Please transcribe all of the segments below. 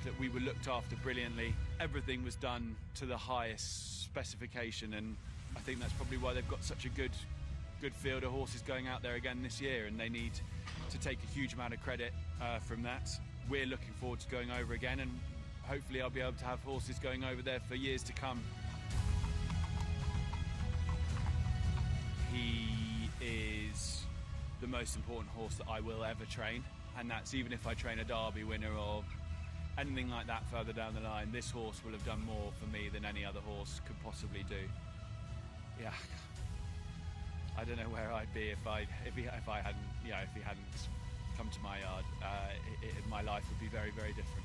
that we were looked after brilliantly. Everything was done to the highest specification, and I think that's probably why they've got such a good field of horses going out there again this year, and they need to take a huge amount of credit from that. We're looking forward to going over again, and hopefully I'll be able to have horses going over there for years to come. He is the most important horse that I will ever train, and that's even if I train a Derby winner or anything like that further down the line. This horse will have done more for me than any other horse could possibly do. Yeah, I don't know where I'd be if he hadn't come to my yard. My life would be very, very different.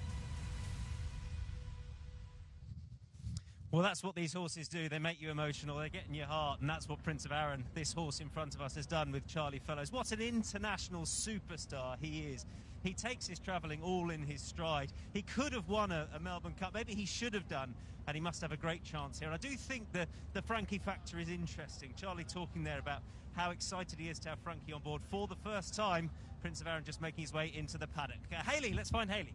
Well, that's what these horses do. They make you emotional. They get in your heart, and that's what Prince of Arran, this horse in front of us, has done with Charlie Fellows. What an international superstar he is. He takes his travelling all in his stride. He could have won a Melbourne Cup. Maybe he should have done, and he must have a great chance here. And I do think the Frankie factor is interesting. Charlie talking there about how excited he is to have Frankie on board for the first time. Prince of Arran just making his way into the paddock. Hayley, let's find Hayley.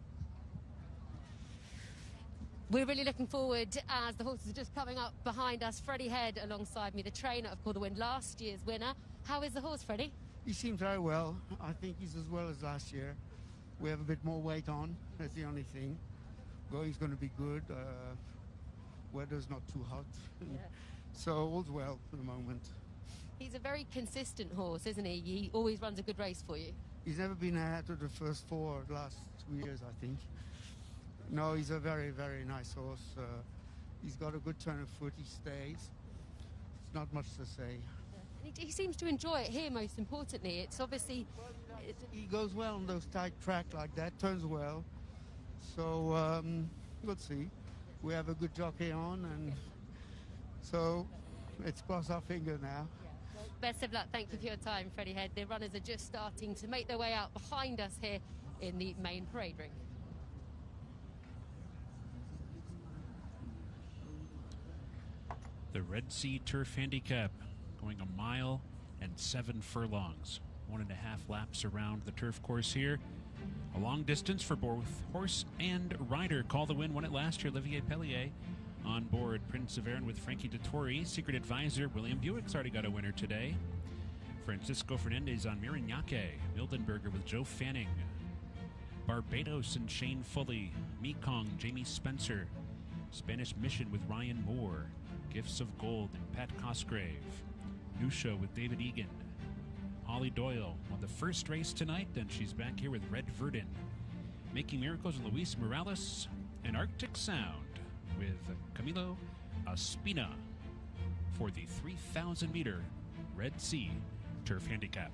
We're really looking forward as the horses are just coming up behind us. Freddie Head alongside me, the trainer of Call the Wind, last year's winner. How is the horse, Freddie? He seems very well. I think he's as well as last year. We have a bit more weight on, that's the only thing. Going's going to be good. Weather's not too hot. Yeah. So all's well for the moment. He's a very consistent horse, isn't he? He always runs a good race for you. He's never been ahead of the first four the last 2 years, I think. No, he's a very, very nice horse. He's got a good turn of foot. He stays. It's not much to say. Yeah. He seems to enjoy it here, most importantly. It's obviously... He goes well on those tight tracks like that, turns well. So, we'll see. We have a good jockey on, and so let's cross our finger now. Best of luck. Thank you for your time, Freddie Head. The runners are just starting to make their way out behind us here in the main parade ring. The Red Sea Turf Handicap going 1 mile and 7 furlongs. 1.5 laps around the turf course here. A long distance for both horse and rider. Call the Wind won it last year. Olivier Pellier on board. Prince of Arran with Frankie Dettori. Secret advisor William Buick's already got a winner today. Francisco Fernandez on Mirinyake. Mildenberger with Joe Fanning. Barbados and Shane Foley. Mekong, Jamie Spencer. Spanish Mission with Ryan Moore. Gifts of Gold and Pat Cosgrave. New Show with David Egan. Holly Doyle won the first race tonight, and she's back here with Red Verdon. Making Miracles and Luis Morales. And Arctic Sound with Camilo Espina for the 3,000-meter Red Sea Turf Handicap.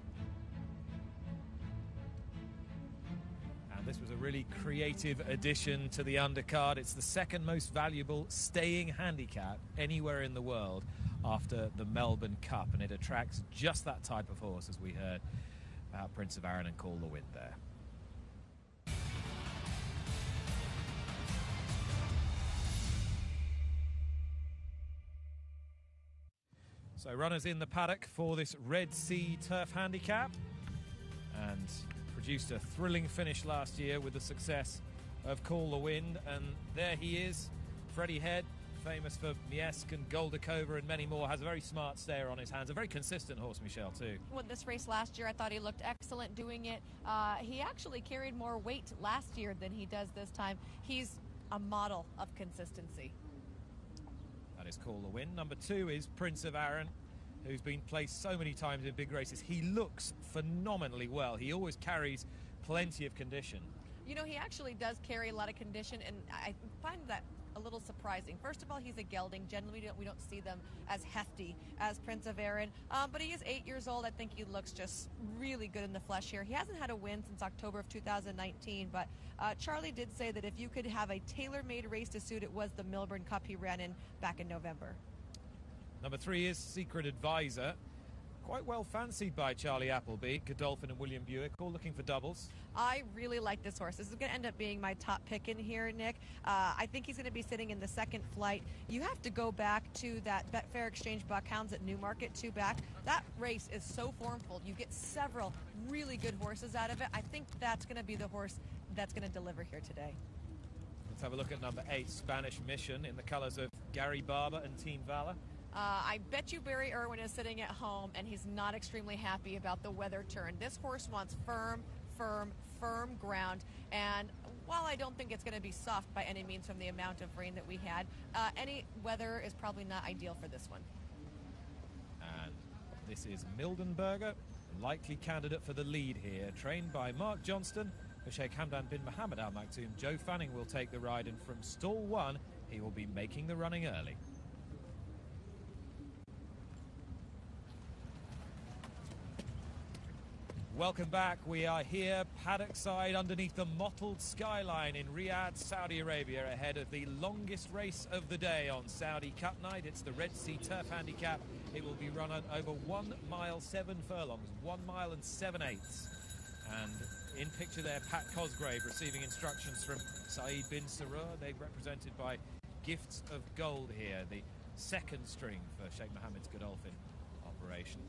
This was a really creative addition to the undercard. It's the second most valuable staying handicap anywhere in the world after the Melbourne Cup, and it attracts just that type of horse, as we heard about Prince of Arran and Call the Wind there. So runners in the paddock for this Red Sea Turf Handicap, and produced a thrilling finish last year with the success of Call the Wind, and there he is, Freddie Head, famous for Miesk and Goldacova and many more, has a very smart stayer on his hands, a very consistent horse, Michelle, too. Won this race last year. I thought he looked excellent doing it. He actually carried more weight last year than he does this time. He's a model of consistency. That is Call the Wind. Number 2 is Prince of Arran, who's been placed so many times in big races. He looks phenomenally well. He always carries plenty of condition. You know, he actually does carry a lot of condition, and I find that a little surprising. First of all, he's a gelding. Generally, we don't see them as hefty as Prince of Arran, but he is 8 years old. I think he looks just really good in the flesh here. He hasn't had a win since October of 2019, but Charlie did say that if you could have a tailor-made race to suit, it was the Melbourne Cup he ran in back in November. Number 3 is Secret Advisor. Quite well fancied by Charlie Appleby, Godolphin and William Buick, all looking for doubles. I really like this horse. This is going to end up being my top pick in here, Nick. I think he's going to be sitting in the second flight. You have to go back to that Betfair Exchange Buckhounds at Newmarket 2 back. That race is so formful. You get several really good horses out of it. I think that's going to be the horse that's going to deliver here today. have a look at number 8, Spanish Mission, in the colours of Gary Barber and Team Valor. I bet you Barry Irwin is sitting at home and he's not extremely happy about the weather turn. This horse wants firm ground, and while I don't think it's going to be soft by any means from the amount of rain that we had, any weather is probably not ideal for this one. And this is Mildenberger, likely candidate for the lead here, trained by Mark Johnston for Sheikh Hamdan bin Mohammed Al Maktoum. Joe Fanning will take the ride, and from stall 1 he will be making the running early. Welcome back. We are here paddock side underneath the mottled skyline in Riyadh, Saudi Arabia, ahead of the longest race of the day on Saudi Cup night. It's the Red Sea Turf Handicap. It will be run on over 1 mile 7 furlongs, 1 mile and 7/8. And in picture there, Pat Cosgrave receiving instructions from Saeed bin Sarur. They're represented by Gifts of Gold here, the second string for Sheikh Mohammed's Godolphin operation.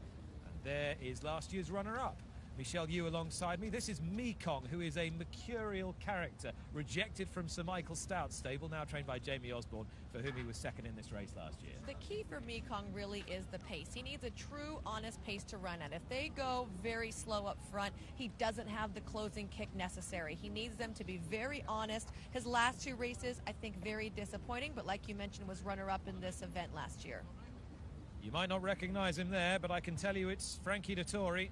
And there is last year's runner-up, Michelle Yu, alongside me. This is Mekong, who is a mercurial character, rejected from Sir Michael Stout's stable, now trained by Jamie Osborne, for whom he was second in this race last year. The key for Mekong really is the pace. He needs a true, honest pace to run at. If they go very slow up front, he doesn't have the closing kick necessary. He needs them to be very honest. His last 2 races, I think, very disappointing, but like you mentioned, was runner-up in this event last year. You might not recognize him there, but I can tell you it's Frankie Dettori.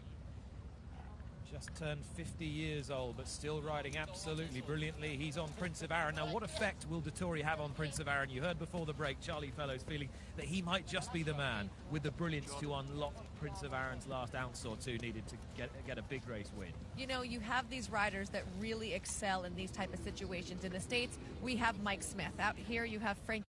Just turned 50 years old, but still riding absolutely brilliantly. He's on Prince of Arran. Now, what effect will Dettori have on Prince of Arran? You heard before the break Charlie Fellows feeling that he might just be the man with the brilliance to unlock Prince of Arran's last ounce or two needed to get a big race win. You know, you have these riders that really excel in these type of situations. In the States, we have Mike Smith. Out here, you have Frank.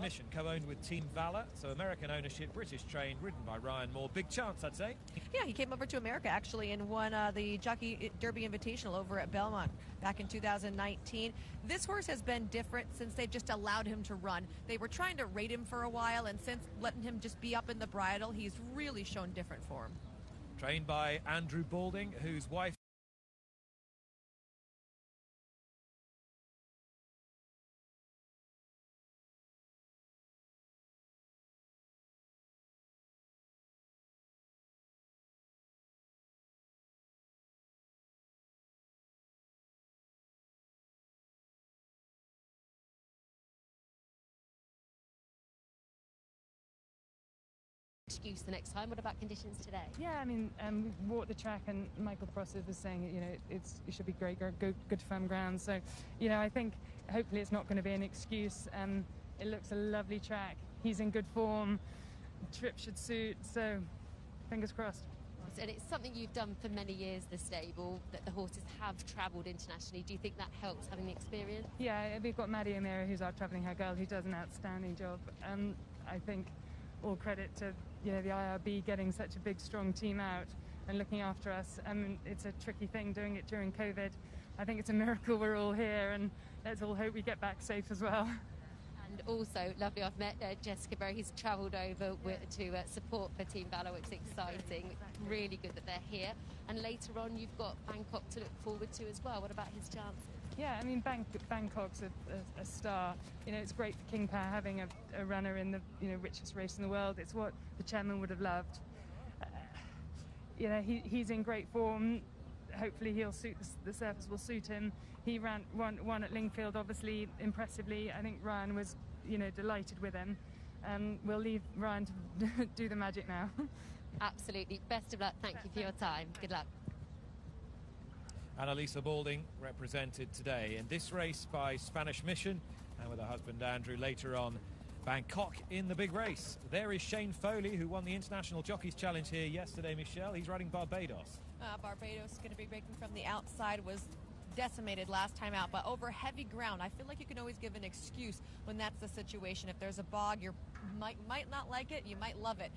Mission co-owned with Team Valor, so American ownership, British trained, ridden by Ryan Moore. Big chance, I'd say. Yeah, he came over to America actually and won the Jockey Derby Invitational over at Belmont back in 2019. This horse has been different since they've just allowed him to run. They were trying to rate him for a while, and since letting him just be up in the bridle, he's really shown different form. Trained by Andrew Balding, whose wife Excuse the next time. What about conditions today? Yeah, I mean, we walked the track, and Michael Prosser was saying, you know, it should be great, good firm ground. So, you know, I think hopefully it's not going to be an excuse. It looks a lovely track. He's in good form. Trip should suit. So, fingers crossed. And it's something you've done for many years, the stable, that the horses have travelled internationally. Do you think that helps, having the experience? Yeah, we've got Maddie O'Meara, who's our travelling her girl, who does an outstanding job. I think all credit to, you know, the IRB getting such a big, strong team out and looking after us. It's a tricky thing doing it during COVID. I think it's a miracle we're all here, and let's all hope we get back safe as well. And also, lovely, I've met Jessica Berry, who's travelled over to support for Team Valor, which is exciting. Really good that they're here. And later on, you've got Bangkok to look forward to as well. What about his chances? Yeah, I mean, Bangkok's a star. You know, it's great for King Power having a runner in the, you know, richest race in the world. It's what the chairman would have loved. You know, he's in great form. Hopefully he'll suit, the surface will suit him. He ran one at Lingfield, obviously, impressively. I think Ryan was, you know, delighted with him. We'll leave Ryan to do the magic now. Absolutely. Best of luck. Thank you for your time. Good luck. Annalisa Balding represented today in this race by Spanish Mission, and with her husband Andrew later on Bangkok in the big race. There is Shane Foley, who won the International Jockeys Challenge here yesterday, Michelle. He's riding Barbados. Barbados is going to be breaking from the outside, was decimated last time out, but over heavy ground, I feel like you can always give an excuse when that's the situation. If there's a bog, you might not like it, you might love it.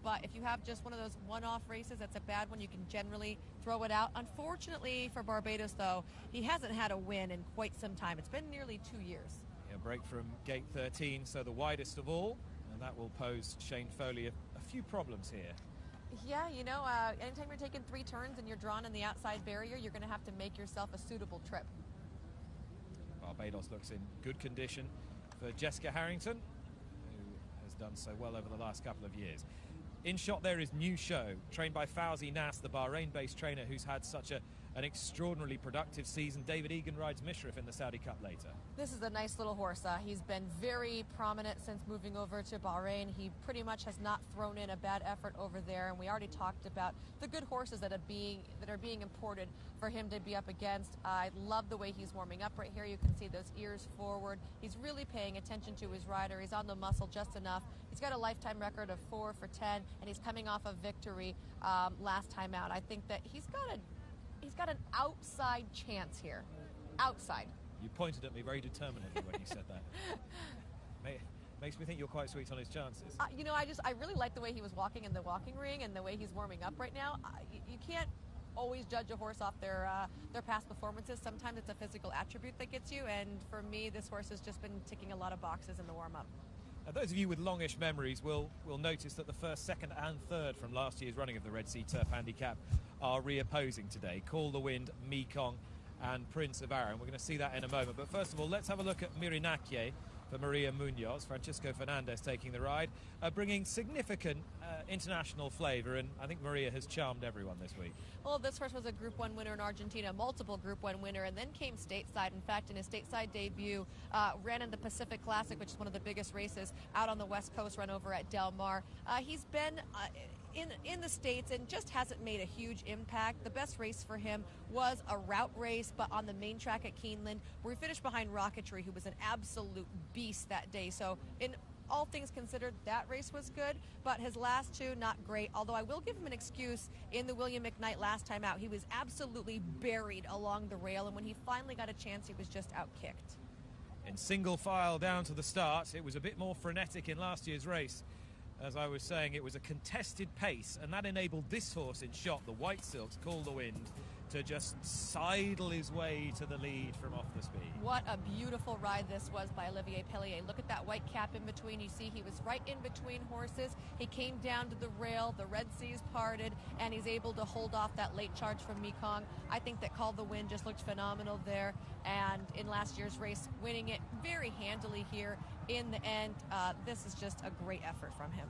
But if you have just one of those one-off races, that's a bad one, you can generally throw it out. Unfortunately for Barbados, though, he hasn't had a win in quite some time. It's been nearly 2 years. A break from gate 13, so the widest of all, and that will pose Shane Foley a few problems here. Yeah, you know, anytime you're taking 3 turns and you're drawn in the outside barrier, you're going to have to make yourself a suitable trip. Barbados looks in good condition for Jessica Harrington, who has done so well over the last couple of years. In shot there is New Show, trained by Fauzi Nas, the Bahrain-based trainer who's had such an extraordinarily productive season. David Egan rides Mishrif in the Saudi Cup later. This is a nice little horse. He's been very prominent since moving over to Bahrain. He pretty much has not thrown in a bad effort over there, and we already talked about the good horses that are being imported for him to be up against. I love the way he's warming up right here. You can see those ears forward. He's really paying attention to his rider. He's on the muscle just enough. He's got a lifetime record of 4 for 10, and he's coming off a victory last time out. I think that he's got an outside chance here. Outside. You pointed at me very determinedly when you said that. Makes me think you're quite sweet on his chances. You know, I really like the way he was walking in the walking ring and the way he's warming up right now. You can't always judge a horse off their past performances. Sometimes it's a physical attribute that gets you, and for me, this horse has just been ticking a lot of boxes in the warm-up. Those of you with longish memories will notice that the first, second and third from last year's running of the Red Sea Turf Handicap are reopposing today. Call the Wind, Mekong and Prince of Arran. We're going to see that in a moment. But first of all, let's have a look at Mirinakye for Maria Munoz. Francisco Fernandez taking the ride, bringing significant international flavour, and I think Maria has charmed everyone this week. Well, this horse was a Group 1 winner in Argentina, multiple Group 1 winner, and then came stateside. In fact, in his stateside debut, ran in the Pacific Classic, which is one of the biggest races out on the West Coast, run over at Del Mar. He's been in the States and just hasn't made a huge impact. The best race for him was a route race, but on the main track at Keeneland, where he finished behind Rocketry, who was an absolute beast that day. So in all things considered, that race was good, but his last 2, not great. Although I will give him an excuse in the William McKnight last time out. He was absolutely buried along the rail, and when he finally got a chance, he was just out-kicked. In single file down to the start, it was a bit more frenetic in last year's race. As I was saying, it was a contested pace, and that enabled this horse in shot, the White Silks, Call the Wind, to just sidle his way to the lead from off the speed. What a beautiful ride this was by Olivier Pellier. Look at that white cap in between. You see he was right in between horses. He came down to the rail, the Red Seas parted, and he's able to hold off that late charge from Mekong. I think that Call the Wind just looked phenomenal there, and in last year's race, winning it very handily here in the end. This is just a great effort from him.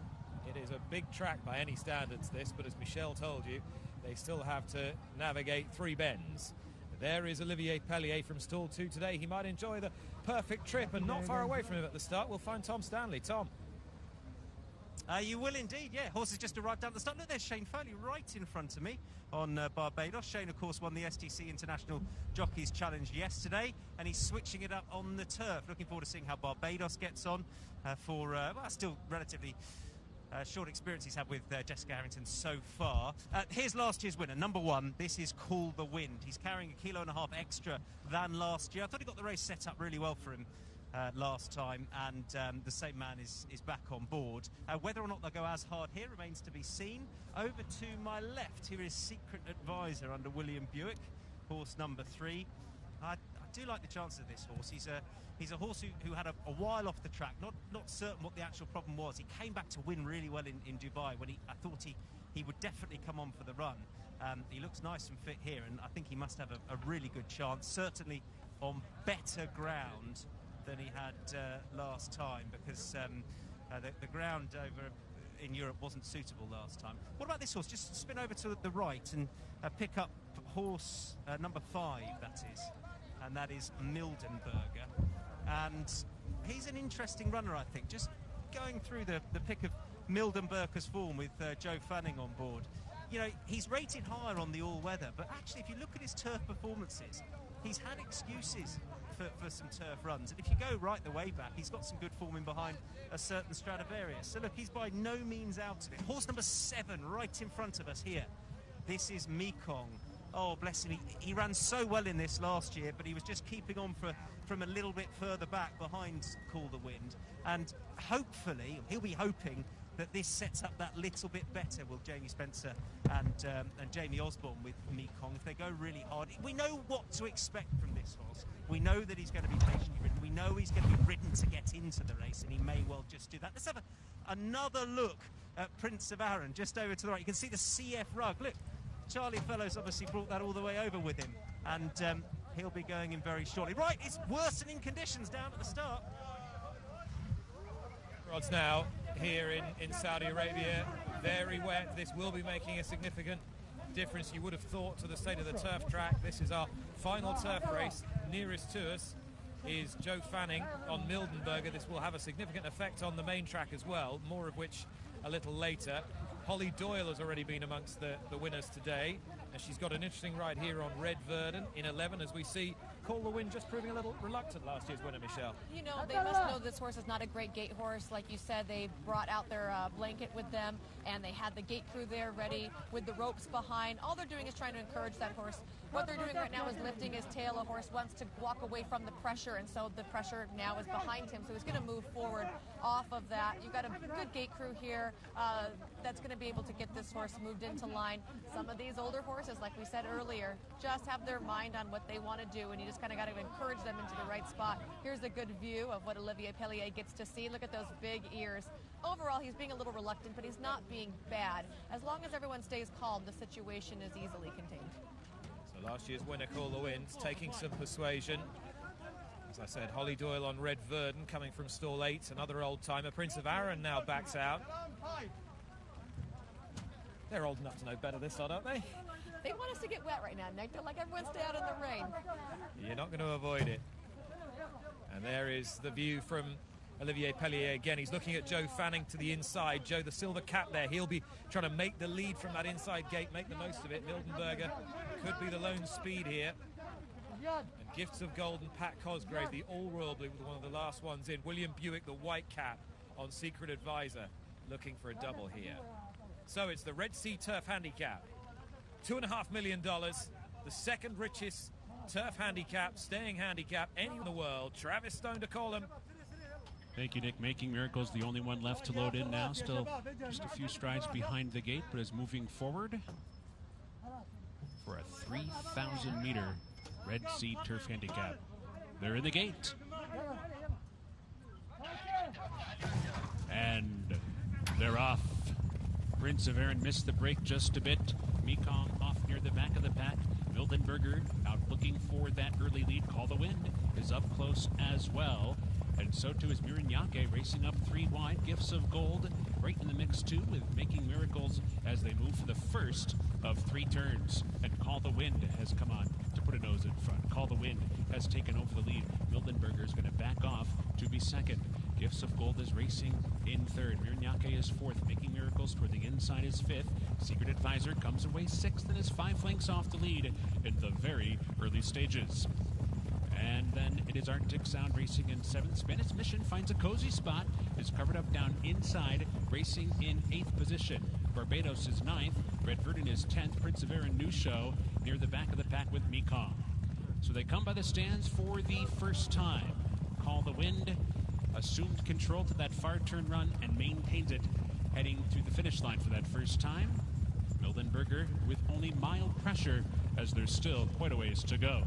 It is a big track by any standards, this, but as Michelle told you, they still have to navigate 3 bends. There is Olivier Pellier from stall 2 today. He might enjoy the perfect trip, and not far away from him at the start, we'll find Tom Stanley. Tom. You will indeed, yeah. Horses just arrived down the start. Look, there's Shane Foley right in front of me on Barbados. Shane, of course, won the STC International Jockeys Challenge yesterday, and he's switching it up on the turf. Looking forward to seeing how Barbados gets on for, still relatively short experience he's had with Jessica Harrington so far. Here's last year's winner, number 1. This is Call the Wind. He's carrying 1.5 kilos extra than last year. I thought he got the race set up really well for him last time, and the same man is back on board. Whether or not they'll go as hard here remains to be seen. Over to my left, here is Secret Advisor under William Buick, horse number 3. I do like the chances of this horse. He's a horse who had a while off the track, not certain what the actual problem was. He came back to win really well in Dubai when I thought he would definitely come on for the run. He looks nice and fit here, and I think he must have a really good chance, certainly on better ground than he had last time, because the ground over in Europe wasn't suitable last time. What about this horse? Just spin over to the right and pick up horse number 5, that is, and that is Mildenberger. And he's an interesting runner, I think. Just going through the pick of Mildenberger's form with Joe Fanning on board. You know, he's rated higher on the all-weather, but actually, if you look at his turf performances, he's had excuses for some turf runs. And if you go right the way back, he's got some good form in behind a certain Stradivarius. So look, he's by no means out of it. Horse number 7 right in front of us here. This is Mekong, Oh, bless him. He ran so well in this last year, but he was just keeping on from a little bit further back behind Call the Wind. And hopefully, he'll be hoping that this sets up that little bit better with Jamie Spencer and Jamie Osborne with Mekong. If they go really hard, we know what to expect from this horse. We know that he's going to be patiently ridden. We know he's going to be ridden to get into the race, and he may well just do that. Let's have another look at Prince of Arran, just over to the right. You can see the CF rug. Look, Charlie Fellows obviously brought that all the way over with him, and he'll be going in very shortly. Right, it's worsening conditions down at the start. Rods now here in Saudi Arabia, very wet. This will be making a significant difference, you would have thought, to the state of the turf track. This is our final turf race. Nearest to us is Joe Fanning on Mildenberger. This will have a significant effect on the main track as well, more of which a little later. Holly Doyle has already been amongst the winners today, and she's got an interesting ride here on Red Verdon in 11, as we see Call the Wind just proving a little reluctant last year's winner, Michelle. You know, they must know this horse is not a great gate horse. Like you said, they brought out their blanket with them, and they had the gate crew there ready with the ropes behind. All they're doing is trying to encourage that horse. What they're doing right now is lifting his tail. A horse wants to walk away from the pressure, and so the pressure now is behind him, so he's going to move forward off of that. You've got a good gate crew here that's going to be able to get this horse moved into line. Some of these older horses, like we said earlier, just have their mind on what they want to do, and you just kind of got to encourage them into the right spot. Here's a good view of what Olivier Pellier gets to see. Look at those big ears. Overall, he's being a little reluctant, but he's not being bad. As long as everyone stays calm, the situation is easily contained. So last year's winner, Call the Wind's taking some persuasion. As I said, Holly Doyle on Red Verdon coming from stall 8, another old-timer. Prince of Arran now backs out. They're old enough to know better this side, aren't they? They want us to get wet right now, Nick. They're like, everyone stay out in the rain. You're not going to avoid it. And there is the view from Olivier Pellier again. He's looking at Joe Fanning to the inside. Joe, the silver cap there, he'll be trying to make the lead from that inside gate, make the most of it. Mildenberger could be the lone speed here. And Gifts of Gold and Pat Cosgrave, the all-royal blue, with one of the last ones in. William Buick, the white cap, on Secret Advisor, looking for a double here. So it's the Red Sea Turf Handicap. $2.5 million, the second richest turf handicap, staying handicap, any in the world. Travis Stone to call him. Thank you, Nick. Making Miracles, the only one left to load in now. Still just a few strides behind the gate, but is moving forward for a 3,000-meter Red Sea Turf Handicap. They're in the gate. And they're off. Prince of Arran missed the break just a bit. Mekong off near the back of the pack. Mildenberger out looking for that early lead. Call the Wind is up close as well. And so too is Mirinyake racing up 3 wide. Gifts of Gold right in the mix too, with Making Miracles as they move for the first of 3 turns. And Call the Wind has come on to put a nose in front. Call the Wind has taken over the lead. Mildenberger is going to back off to be second. Gifts of Gold is racing in third. Mirinyake is fourth. Making Miracles toward the inside is fifth. Secret Advisor comes away sixth and is 5 lengths off the lead in the very early stages. And then it is Arctic Sound racing in 7th. Spanish Mission finds a cozy spot, is covered up down inside, racing in 8th position. Barbados is 9th. Red Verdon is 10th. Prince of Arran New Show near the back of the pack with Mekong. So they come by the stands for the first time. Call the Wind assumed control to that far turn run and maintains it heading through the finish line for that first time. Mildenberger with only mild pressure as there's still quite a ways to go.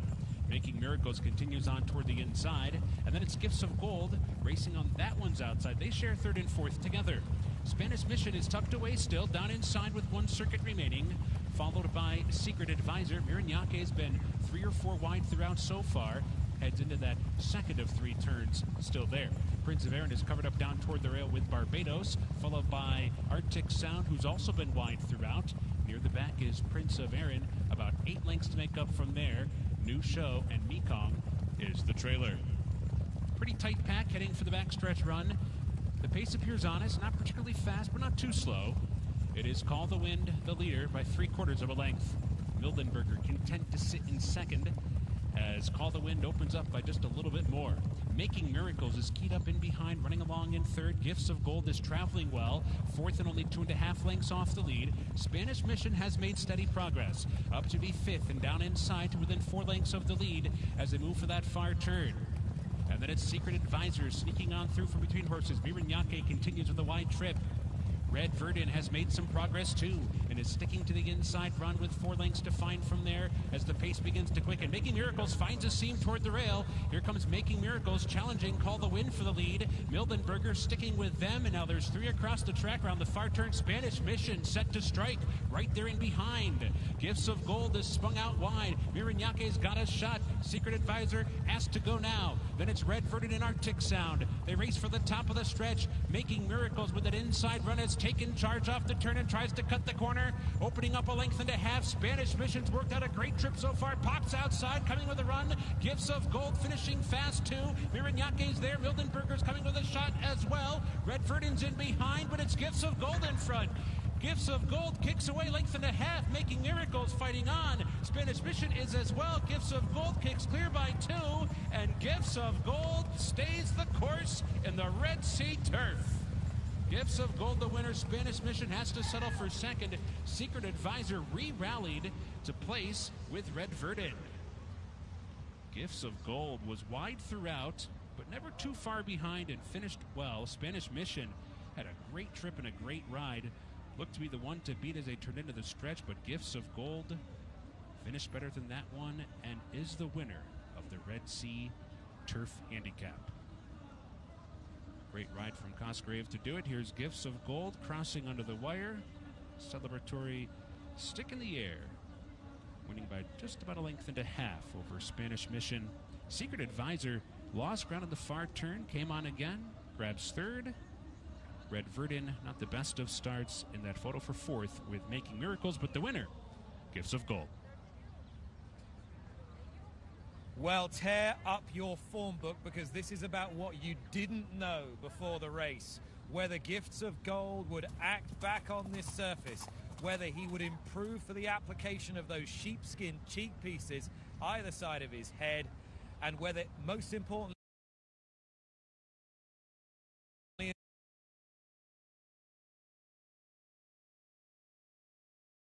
Making Miracles continues on toward the inside, and then it's Gifts of Gold racing on that one's outside. They share third and fourth together. Spanish Mission is tucked away still, down inside with 1 circuit remaining, followed by Secret Advisor. Mirinyake has been 3 or 4 wide throughout so far, heads into that second of 3 turns, still there. Prince of Arran is covered up down toward the rail with Barbados, followed by Arctic Sound, who's also been wide throughout. Near the back is Prince of Arran, about 8 lengths to make up from there. New Show and Mekong is the trailer. Pretty tight pack heading for the backstretch run. The pace appears honest, not particularly fast, but not too slow. It is Call the Wind, the leader, by 3/4 of a length. Mildenberger content to sit in second as Call the Wind opens up by just a little bit more. Making Miracles is keyed up in behind, running along in third. Gifts of Gold is traveling well, fourth and only 2.5 lengths off the lead. Spanish Mission has made steady progress, up to be fifth and down inside to within 4 lengths of the lead as they move for that far turn. And then it's Secret Advisor sneaking on through from between horses. Miranyake continues with a wide trip. Red Verdun has made some progress too and is sticking to the inside run with 4 lengths to find from there as the pace begins to quicken. Making Miracles finds a seam toward the rail. Here comes Making Miracles challenging Call the Wind for the lead. Mildenberger sticking with them, and now there's 3 across the track around the far turn. Spanish Mission set to strike right there in behind. Gifts of Gold is spun out wide. Miranyake's got a shot. Secret Advisor asked to go now. Then it's Red Verdun and Arctic Sound. They race for the top of the stretch. Making Miracles with an inside run has taken charge off the turn and tries to cut the corner. Opening up a length and a half. Spanish Mission's worked out a great trip so far. Pops outside, coming with a run. Gifts of Gold finishing fast too. Miranyake's there. Mildenberger's coming with a shot as well. Red Verdun's in behind, but it's Gifts of Gold in front. Gifts of Gold kicks away length and a half. Making Miracles fighting on. Spanish Mission is as well. Gifts of Gold kicks clear by 2. And Gifts of Gold stays the course in the Red Sea turf. Gifts of Gold the winner. Spanish Mission has to settle for second. Secret Advisor re-rallied to place with Red Verdun. Gifts of Gold was wide throughout, but never too far behind and finished well. Spanish Mission had a great trip and a great ride. Looked to be the one to beat as they turned into the stretch, but Gifts of Gold finished better than that one and is the winner of the Red Sea Turf Handicap. Great ride from Cosgrave to do it. Here's Gifts of Gold crossing under the wire. Celebratory stick in the air. Winning by just about a length and a half over Spanish Mission. Secret Advisor lost ground on the far turn, came on again, grabs third. Red Verdun, not the best of starts in that photo for fourth with Making Miracles, but the winner, Gifts of Gold. Well, tear up your form book, because this is about what you didn't know before the race. Whether Gifts of Gold would act back on this surface, whether he would improve for the application of those sheepskin cheek pieces either side of his head, and whether, most importantly,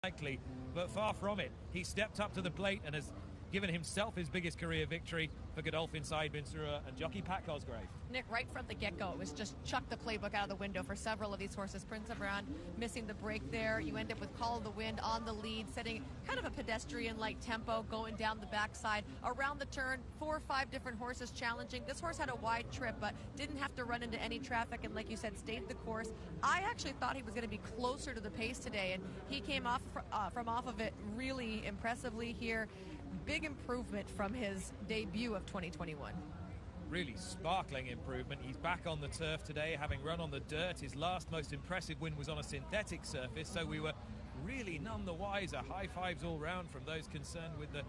likely, but far from it. He stepped up to the plate and has given himself his biggest career victory for Godolphin Side Binsura and jockey Pat Cosgrave. Nick, right from the get-go, it was just chuck the playbook out of the window for several of these horses. Prince Bandar missing the break there. You end up with Call of the Wind on the lead, setting kind of a pedestrian-like tempo, going down the backside. Around the turn, 4 or 5 different horses challenging. This horse had a wide trip, but didn't have to run into any traffic, and like you said, stayed the course. I actually thought he was going to be closer to the pace today, and he came off from off of it really impressively here. Big improvement from his debut of 2021. Really sparkling improvement. He's back on the turf today, having run on the dirt. His last most impressive win was on a synthetic surface, so we were really none the wiser. High fives all round from those concerned with the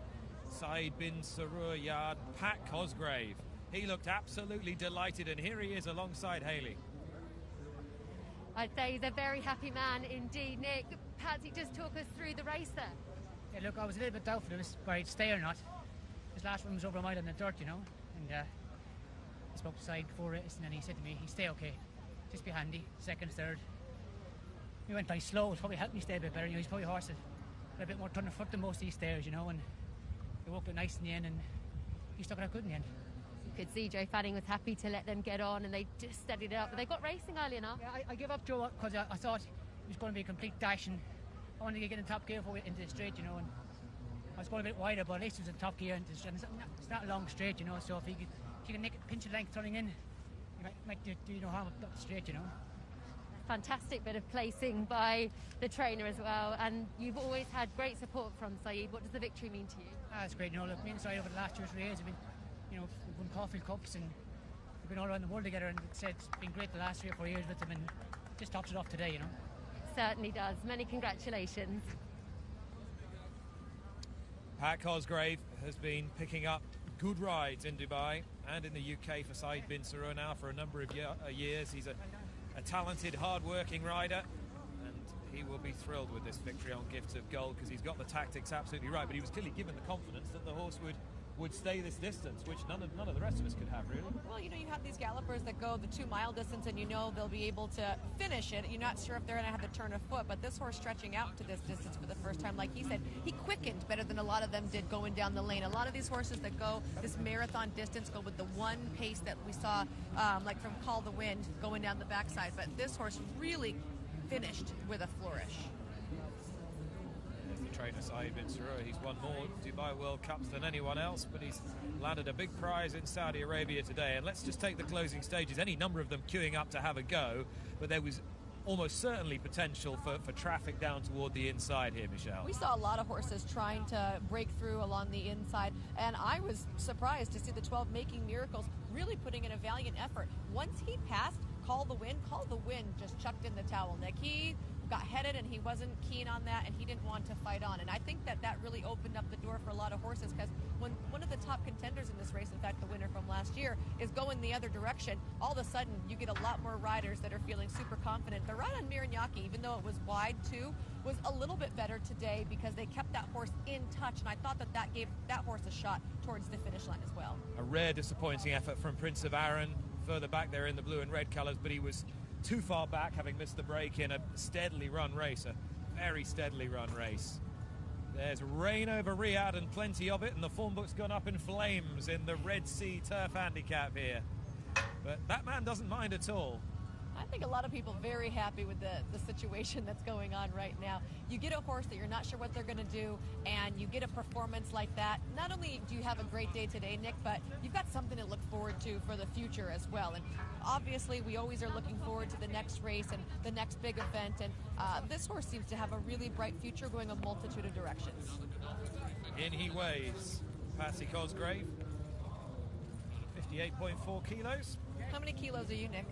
Side Binsura yard. Pat Cosgrave, he looked absolutely delighted, and here he is alongside Haley. I'd say he's a very happy man indeed. Nick, Patsy, just talk us through the race there. Yeah, look, I was a little bit doubtful whether he'd stay or not. His last one was over a mile in the dirt, you know, and I spoke to Side before race, and then he said to me, he'd stay okay, just be handy, second, third. We went very slow, it probably helped me stay a bit better, you know, he's probably a horse that had a bit more turn of foot than most of these stairs, you know, and he worked it nice in the end, and he stuck it out good in the end. You could see Joe Fanning was happy to let them get on, and they just steadied it up, but they got racing early enough. Yeah, I gave up Joe because I thought it was going to be a complete dash, and I wanted to get in top gear before we went into the straight, you know, and I was going a bit wider, but at least it was in top gear, and it's not a long straight, you know, so if you can pinch a length turning in, you might do no harm up the straight, you know. Fantastic bit of placing by the trainer as well, and you've always had great support from Saeed. What does the victory mean to you? It's great, you know, look, me and Saeed over the last 2 or 3 years have been, you know, we've won Caulfield Cups, and we've been all around the world together, and it's been great the last 3 or 4 years with them, and just tops it off today, you know. Certainly does. Many congratulations. Pat Cosgrave has been picking up good rides in Dubai and in the UK for Side Binsura now for a number of years. He's a talented, hard-working rider, and he will be thrilled with this victory on Gifts of Gold because he's got the tactics absolutely right, but he was clearly given the confidence that the horse would would stay this distance, which none of the rest of us could have, really. Well, you know, you have these gallopers that go the 2-mile distance, and you know they'll be able to finish it. You're not sure if they're going to have to turn a foot, but this horse stretching out to this distance for the first time, like he said, he quickened better than a lot of them did going down the lane. A lot of these horses that go this marathon distance go with the one pace that we saw, like from Call the Wind, going down the backside, but this horse really finished with a flourish. There's the trainer Saeed bin Surur. He's won more Dubai World Cups than anyone else, but he's landed a big prize in Saudi Arabia today. And let's just take the closing stages. Any number of them queuing up to have a go, but there was almost certainly potential for traffic down toward the inside here, Michelle. We saw a lot of horses trying to break through along the inside, and I was surprised to see the 12 Making Miracles really putting in a valiant effort. Once he passed Call the Wind just chucked in the towel, Nick. He got headed and he wasn't keen on that, and he didn't want to fight on. And I think that really opened up the door for a lot of horses, because when one of the top contenders in this race, in fact the winner from last year, is going the other direction, all of a sudden you get a lot more riders that are feeling super confident. The ride on Miranyaki, even though it was wide too, was a little bit better today because they kept that horse in touch, and I thought that gave that horse a shot towards the finish line as well. A rare disappointing effort from Prince of Arran, further back there in the blue and red colours, but he was too far back, having missed the break in a steadily run race, a very steadily run race. There's rain over Riyadh and plenty of it, and the form book's gone up in flames in the Red Sea Turf Handicap here. But that man doesn't mind at all. I think a lot of people very happy with the situation that's going on right now. You get a horse that you're not sure what they're going to do, and you get a performance like that. Not only do you have a great day today, Nick, but you've got something to look forward to for the future as well. And obviously, we always are looking forward to the next race and the next big event. And this horse seems to have a really bright future going a multitude of directions. In he weighs, Patsy Cosgrave, 58.4 kilos. How many kilos are you, Nick?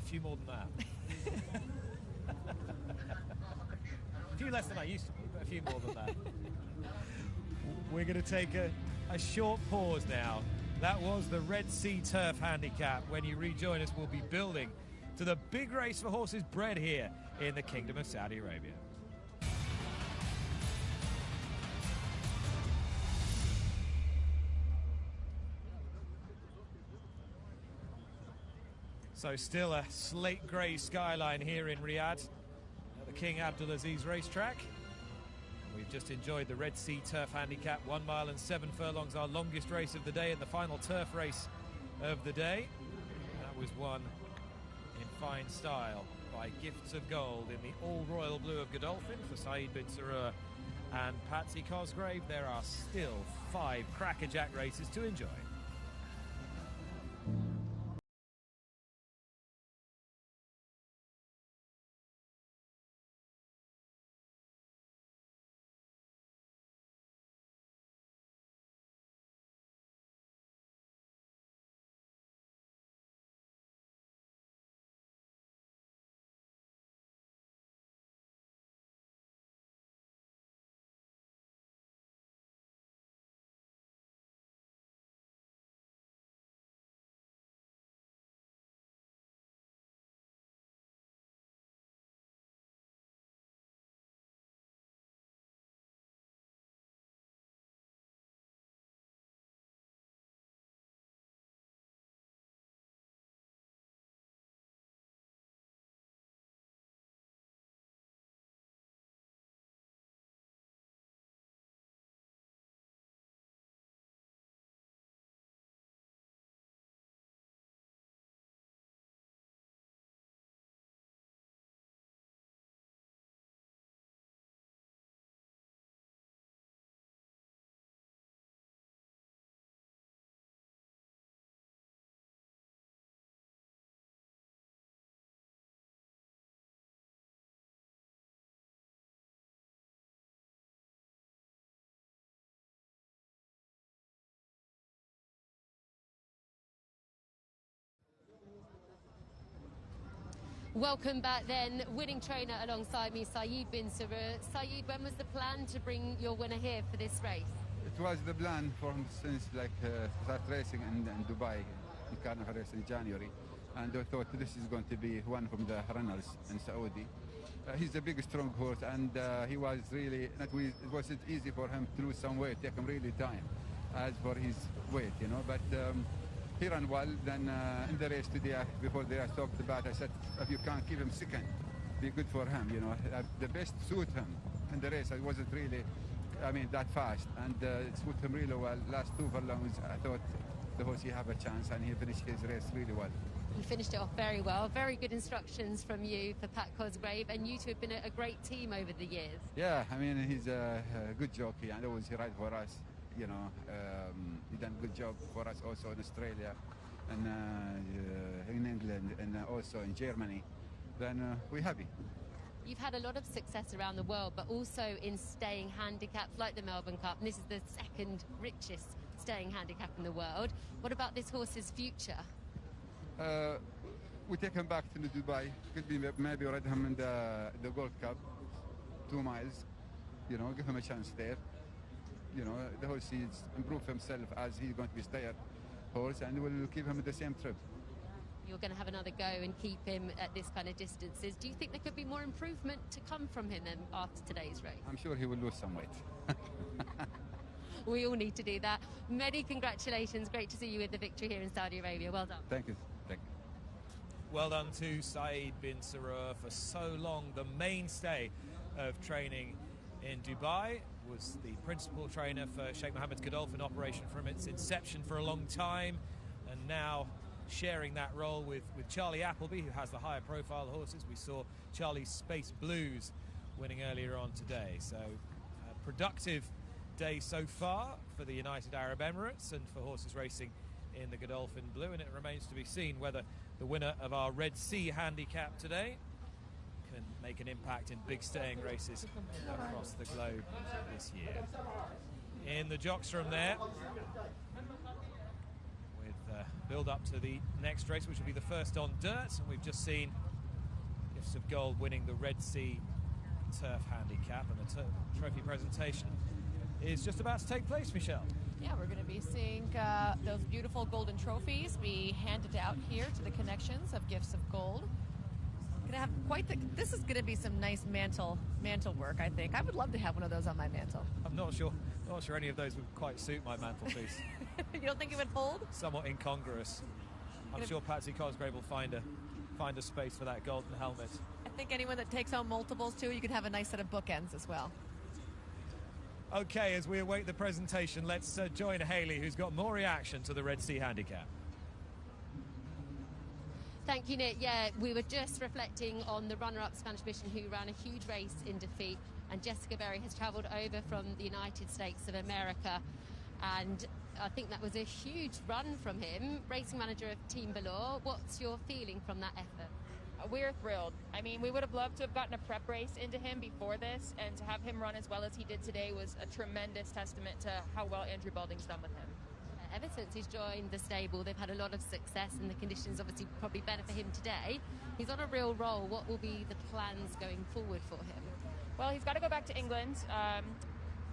A few more than that. A few less than I used to be, but a few more than that. We're going to take a short pause now. That was the Red Sea Turf Handicap. When you rejoin us, we'll be building to the big race for horses bred here in the Kingdom of Saudi Arabia. So still a slate grey skyline here in Riyadh at the King Abdulaziz racetrack. We've just enjoyed the Red Sea Turf Handicap, 1 mile and 7 furlongs, our longest race of the day and the final turf race of the day. That was won in fine style by Gifts of Gold in the all royal blue of Godolphin for Saeed bin Surur and Patsy Cosgrave. There are still 5 crackerjack races to enjoy. Welcome back then. Winning trainer alongside me, Saeed bin Surur. Saeed, when was the plan to bring your winner here for this race? It was the plan since start racing in Dubai, in Carnival race in January. And I thought this is going to be one from the runners in Saudi. He's a big, strong horse, and he was really, it wasn't easy for him to lose some weight, take him really time. as for his weight, you know. But he ran well. Then in the race today, before the race talked about, I said, if you can't keep him second, be good for him, you know. The best suit him in the race. I wasn't really, that fast, and it suit him really well. Last 2 furlongs, I thought the horse he have a chance, and he finished his race really well. He finished it off very well. Very good instructions from you for Pat Cosgrave, and you two have been a great team over the years. Yeah, he's a good jockey, and always he ride for us. You know, he done a good job for us also in Australia, and in England, and also in Germany. Then we're happy. You've had a lot of success around the world, but also in staying handicaps like the Melbourne Cup, and this is the second richest staying handicap in the world. What about this horse's future? We take him back to Dubai. Could be maybe ride him in the Gold Cup, 2 miles. You know, give him a chance there. You know, the horse he's improve himself as he's going to be stayer horse, and we'll keep him at the same trip. You're going to have another go and keep him at this kind of distances. Do you think there could be more improvement to come from him then after today's race? I'm sure he will lose some weight. We all need to do that. Many congratulations. Great to see you with the victory here in Saudi Arabia. Well done. Thank you. Thank you. Well done to Saeed bin Sarur. For so long, the mainstay of training in Dubai, was the principal trainer for Sheikh Mohammed's Godolphin operation from its inception for a long time, and now sharing that role with Charlie Appleby, who has the higher profile horses. We saw Charlie's Space Blues winning earlier on today. So a productive day so far for the United Arab Emirates and for horses racing in the Godolphin Blue, and it remains to be seen whether the winner of our Red Sea handicap today can make an impact in big staying races across the globe this year. In the jocks room there, with build up to the next race, which will be the first on dirt, and we've just seen Gifts of Gold winning the Red Sea turf handicap, and the trophy presentation is just about to take place, Michelle. Yeah, we're going to be seeing those beautiful golden trophies be handed out here to the connections of Gifts of Gold. Going to have this is going to be some nice mantle work, I think. I would love to have one of those on my mantle. I'm not sure any of those would quite suit my mantelpiece. You don't think it would hold? Somewhat incongruous. I'm sure Patsy Cosgrave will find a space for that golden helmet. I think anyone that takes home multiples too, you could have a nice set of bookends as well. Okay, as we await the presentation, let's join Hayley, who's got more reaction to the Red Sea handicap. Thank you, Nick. Yeah, we were just reflecting on the runner-up Spanish Mission, who ran a huge race in defeat, and Jessica Berry has travelled over from the United States of America, and I think that was a huge run from him. Racing manager of Team Velour, what's your feeling from that effort? We're thrilled. I mean, we would have loved to have gotten a prep race into him before this, and to have him run as well as he did today was a tremendous testament to how well Andrew Balding's done with him. Ever since he's joined the stable, they've had a lot of success, and the conditions obviously probably better for him today. He's on a real roll. What will be the plans going forward for him? Well, he's got to go back to England.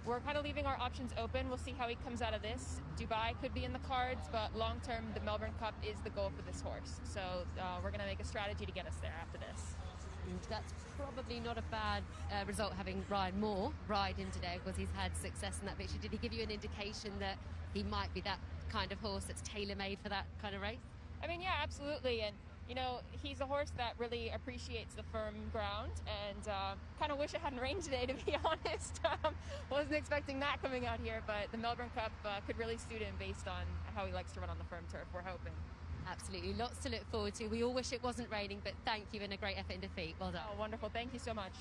We're kind of leaving our options open. We'll see how he comes out of this. Dubai could be in the cards, but long-term, the Melbourne Cup is the goal for this horse. So we're going to make a strategy to get us there after this. And that's probably not a bad result, having Ryan Moore ride him today, because he's had success in that victory. Did he give you an indication that he might be that kind of horse that's tailor-made for that kind of race? I mean, yeah, absolutely. And, you know, he's a horse that really appreciates the firm ground, and kind of wish it hadn't rained today, to be honest. Wasn't expecting that coming out here, but the Melbourne Cup could really suit him based on how he likes to run on the firm turf, we're hoping. Absolutely. Lots to look forward to. We all wish it wasn't raining, but thank you, and a great effort in defeat. Well done. Oh, wonderful. Thank you so much.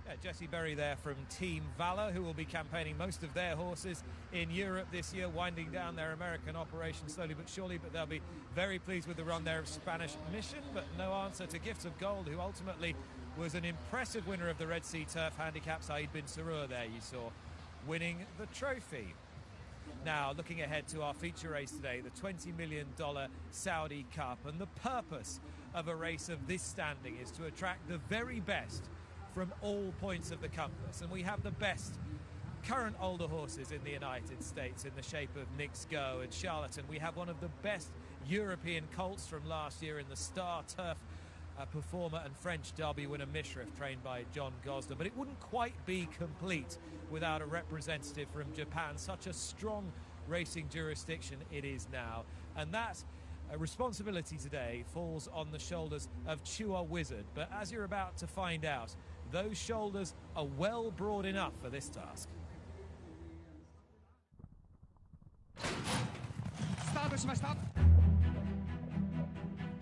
Yeah, Jessie Berry there from Team Valor, who will be campaigning most of their horses in Europe this year, winding down their American operation slowly but surely, but they'll be very pleased with the run there of Spanish Mission, but no answer to Gifts of Gold, who ultimately was an impressive winner of the Red Sea Turf handicap. Saeed bin Sarur there, you saw, winning the trophy. Now, looking ahead to our feature race today, the $20 million Saudi Cup, and the purpose of a race of this standing is to attract the very best from all points of the compass, and we have the best current older horses in the United States in the shape of Knicks Go and Charlatan. We have one of the best European colts from last year in the Star Turf performer and French Derby winner Mishrif, trained by John Gosden. But it wouldn't quite be complete without a representative from Japan. Such a strong racing jurisdiction it is now. And that responsibility today falls on the shoulders of Chua Wizard. But as you're about to find out, those shoulders are well broad enough for this task.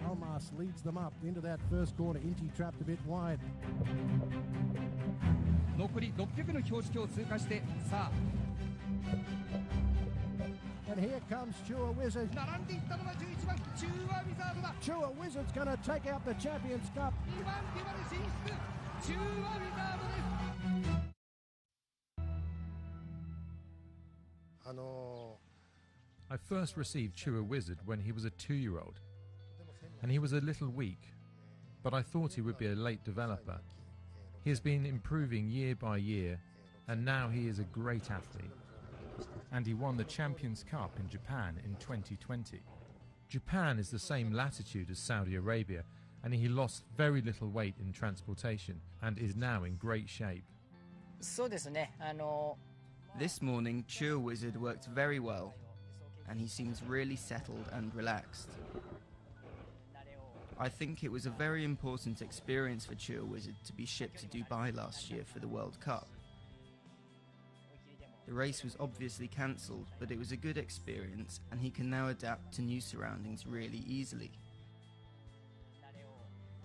Almas leads them up into that first corner. Inti trapped a bit wide. 残り600の標識を通過してさあ And here comes Chua Wizard. 並んでいったのは11番チューアウィザードだ Chua Wizard's going to take out the Champions Cup. 2番手まで進出チューアウィザードです I first received Chua Wizard when he was a 2-year-old, and he was a little weak, but I thought he would be a late developer. He has been improving year by year, and now he is a great athlete. And he won the Champions Cup in Japan in 2020. Japan is the same latitude as Saudi Arabia, and he lost very little weight in transportation and is now in great shape. そうですね。This morning, Chua Wizard worked very well, and he seems really settled and relaxed. I think it was a very important experience for Chua Wizard to be shipped to Dubai last year for the World Cup. The race was obviously cancelled, but it was a good experience, and he can now adapt to new surroundings really easily.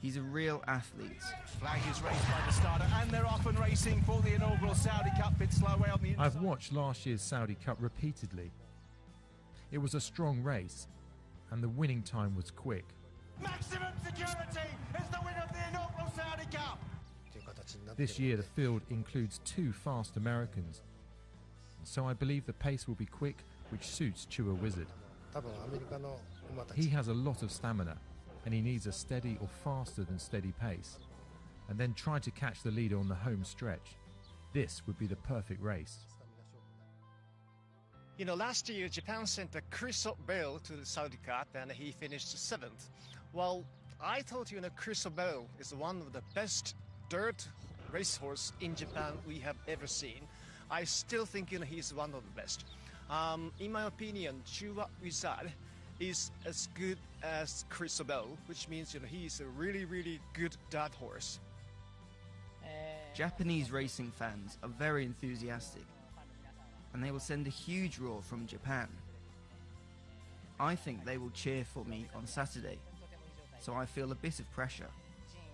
He's a real athlete. Flag is raised by the starter, and they're off and racing for the inaugural Saudi Cup. Bit slow way on the inside. I've watched last year's Saudi Cup repeatedly. It was a strong race, and the winning time was quick. Maximum security is the winner of the inaugural Saudi Cup. This year the field includes 2 fast Americans, so I believe the pace will be quick, which suits Chua Wizard. He has a lot of stamina, and he needs a steady or faster than steady pace, and then try to catch the leader on the home stretch. This would be the perfect race. You know, last year Japan sent a Chris Bell to the Saudi Cup and he finished 7th. Well, I thought, Chris Bell is one of the best dirt racehorse in Japan we have ever seen. I still think, he's one of the best. In my opinion, Chua Wizard is as good as Chris Bell, which means, he's a really, really good dirt horse. Japanese racing fans are very enthusiastic, and they will send a huge roar from Japan. I think they will cheer for me on Saturday, so I feel a bit of pressure.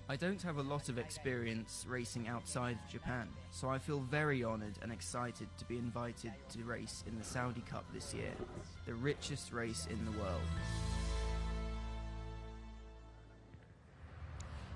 I don't have a lot of experience racing outside of Japan, so I feel very honoured and excited to be invited to race in the Saudi Cup this year, the richest race in the world.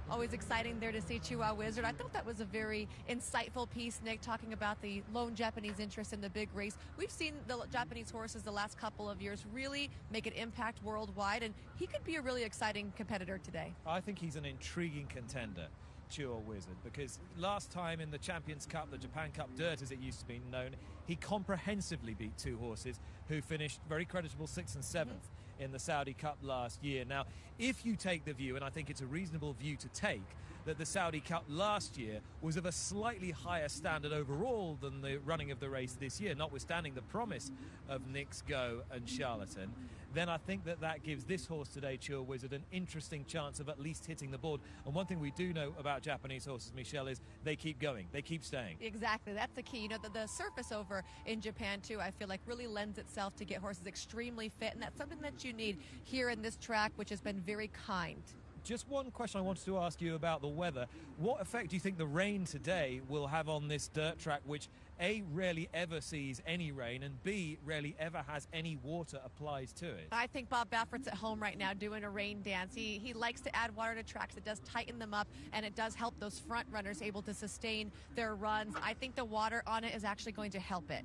Always exciting there to see Chua Wizard. I thought that was a very insightful piece, Nick, talking about the lone Japanese interest in the big race. We've seen the Japanese horses the last couple of years really make an impact worldwide, and he could be a really exciting competitor today. I think he's an intriguing contender, Chua Wizard, because last time in the Champions Cup, the Japan Cup Dirt as it used to be known, he comprehensively beat 2 horses who finished very creditable 6th and 7th in the Saudi Cup last year. Now, if you take the view, and I think it's a reasonable view to take, that the Saudi Cup last year was of a slightly higher standard overall than the running of the race this year, notwithstanding the promise of Nick's Go and Charlatan, then I think that gives this horse today, Chua Wizard, an interesting chance of at least hitting the board. And one thing we do know about Japanese horses, Michelle, is they keep going, they keep staying. Exactly, that's the key. The surface over in Japan too, I feel like really lends itself to get horses extremely fit, and that's something that you need here in this track, which has been very kind. Just one question I wanted to ask you about the weather. What effect do you think the rain today will have on this dirt track, which A, rarely ever sees any rain, and B, rarely ever has any water applied to it? I think Bob Baffert's at home right now doing a rain dance. He likes to add water to tracks. It does tighten them up, and it does help those front runners able to sustain their runs. I think the water on it is actually going to help it.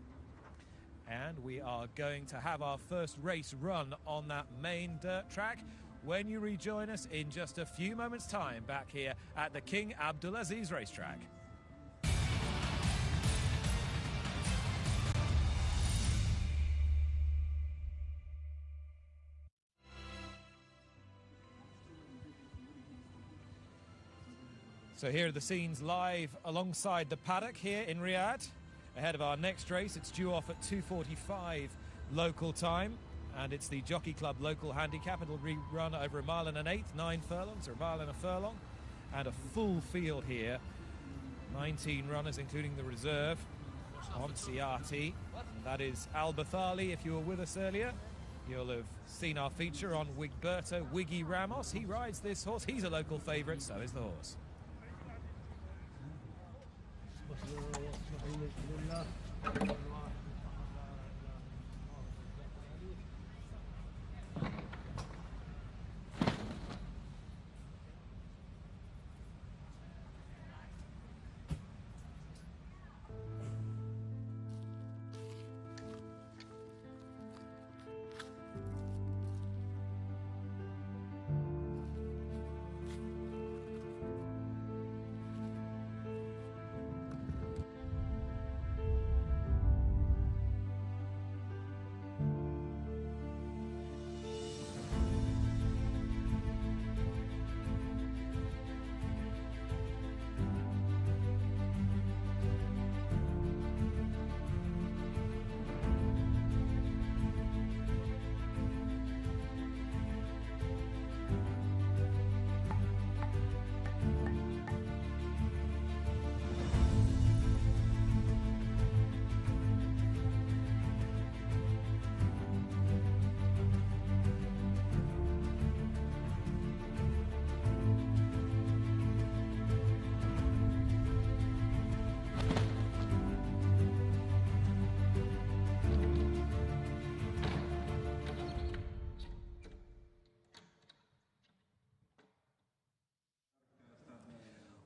And we are going to have our first race run on that main dirt track when you rejoin us in just a few moments' time back here at the King Abdulaziz racetrack. So here are the scenes live alongside the paddock here in Riyadh. Ahead of our next race, it's due off at 2:45 local time, and it's the Jockey Club local handicap. It'll rerun over 1 1/8 miles, 9 furlongs, or 1 mile and a furlong, and a full field here. 19 runners, including the reserve on CRT. That is Al Bathali. If you were with us earlier, you'll have seen our feature on Wigberto Wiggy Ramos. He rides this horse. He's a local favourite, so is the horse.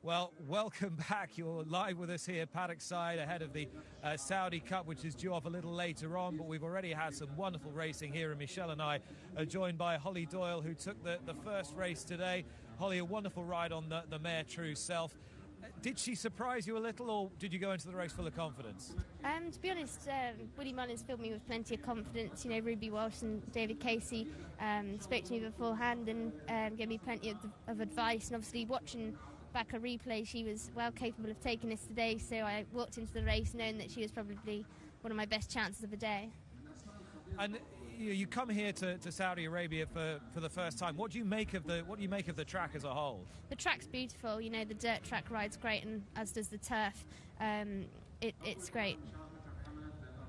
Well, welcome back. You're live with us here, paddock side, ahead of the Saudi Cup, which is due off a little later on. But we've already had some wonderful racing here, and Michelle and I are joined by Holly Doyle, who took the first race today. Holly, a wonderful ride on the mare True Self. Did she surprise you a little, or did you go into the race full of confidence? To be honest, Willie Mullins filled me with plenty of confidence. You know, Ruby Walsh and David Casey spoke to me beforehand and gave me plenty of advice. And obviously, watching back a replay, she was well capable of taking this today. So I walked into the race knowing that she was probably one of my best chances of the day. And you come here to Saudi Arabia for the first time. What do you make of the track as a whole? The track's beautiful. You know, the dirt track ride's great, and as does the turf. It's great.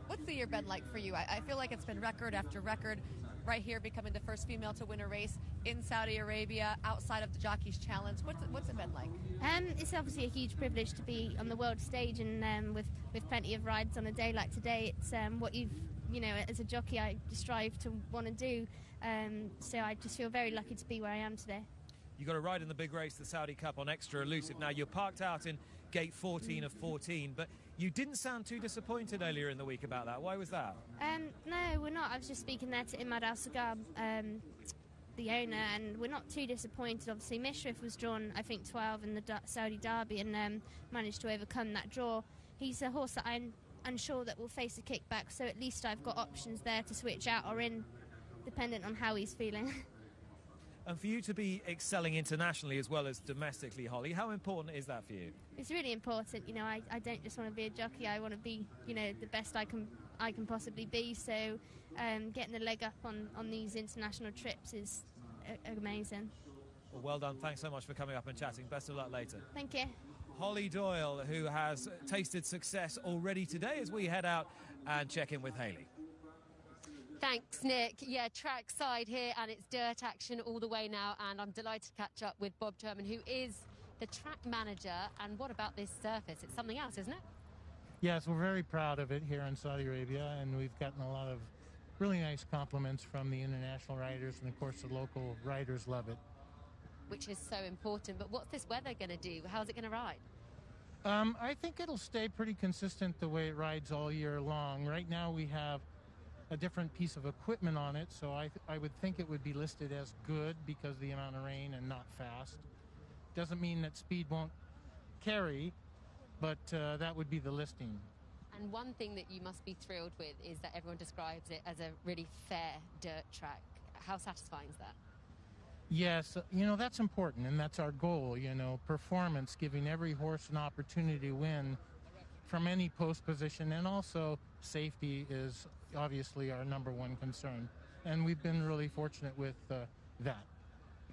What's the year been like for you? I feel like it's been record after record. Right here, becoming the first female to win a race in Saudi Arabia outside of the Jockeys Challenge. What's it been like? It's obviously a huge privilege to be on the world stage, and with plenty of rides on a day like today, it's what you've, as a jockey, I strive to want to do. So I just feel very lucky to be where I am today. You got a ride in the big race, the Saudi Cup, on Extra Elusive. Now you're parked out in gate 14 of 14, but you didn't sound too disappointed earlier in the week about that. Why was that? No, we're not. I was just speaking there to Imad Al-Sagab, the owner, and we're not too disappointed. Obviously, Mishrif was drawn, I think, 12 in the Saudi Derby and managed to overcome that draw. He's a horse that I'm unsure that will face a kickback, so at least I've got options there to switch out or in, dependent on how he's feeling. And for you to be excelling internationally as well as domestically, Holly, how important is that for you? It's really important. I don't just want to be a jockey. I want to be, the best I can possibly be. So getting the leg up on these international trips is amazing. Well done. Thanks so much for coming up and chatting. Best of luck later. Thank you. Holly Doyle, who has tasted success already today, as we head out and check in with Hayley. Thanks, Nick. Yeah, track side here, and it's dirt action all the way now, and I'm delighted to catch up with Bob Turman, who is the track manager. And what about this surface? It's something else, isn't it? Yes, we're very proud of it here in Saudi Arabia, and we've gotten a lot of really nice compliments from the international riders, and of course the local riders love it. Which is so important. But what's this weather going to do? How's it going to ride? I think it'll stay pretty consistent the way it rides all year long. Right now we have a different piece of equipment on it, so I would think it would be listed as good because of the amount of rain and not fast. Doesn't mean that speed won't carry, but that would be the listing. And one thing that you must be thrilled with is that everyone describes it as a really fair dirt track. How satisfying is that? Yes, you know, that's important, and that's our goal, you know, performance, giving every horse an opportunity to win from any post position, and also safety is obviously our #1 concern, and we've been really fortunate with that.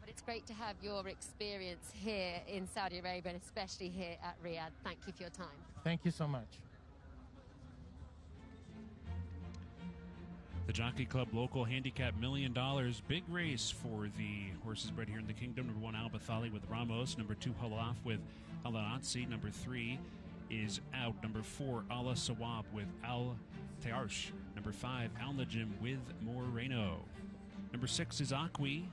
But it's great to have your experience here in Saudi Arabia, and especially here at Riyadh. Thank you for your time. Thank you so much. The Jockey Club local handicap $1 million. Big race for the horses bred here in the kingdom. Number 1, Al Bathali with Ramos. Number 2, Halaf with Al-Anatsi. Number 3 is out. Number 4, Allah Sawab with Al Tearsh. Number 5, Al Najim with Moreno. Number 6 is Aqui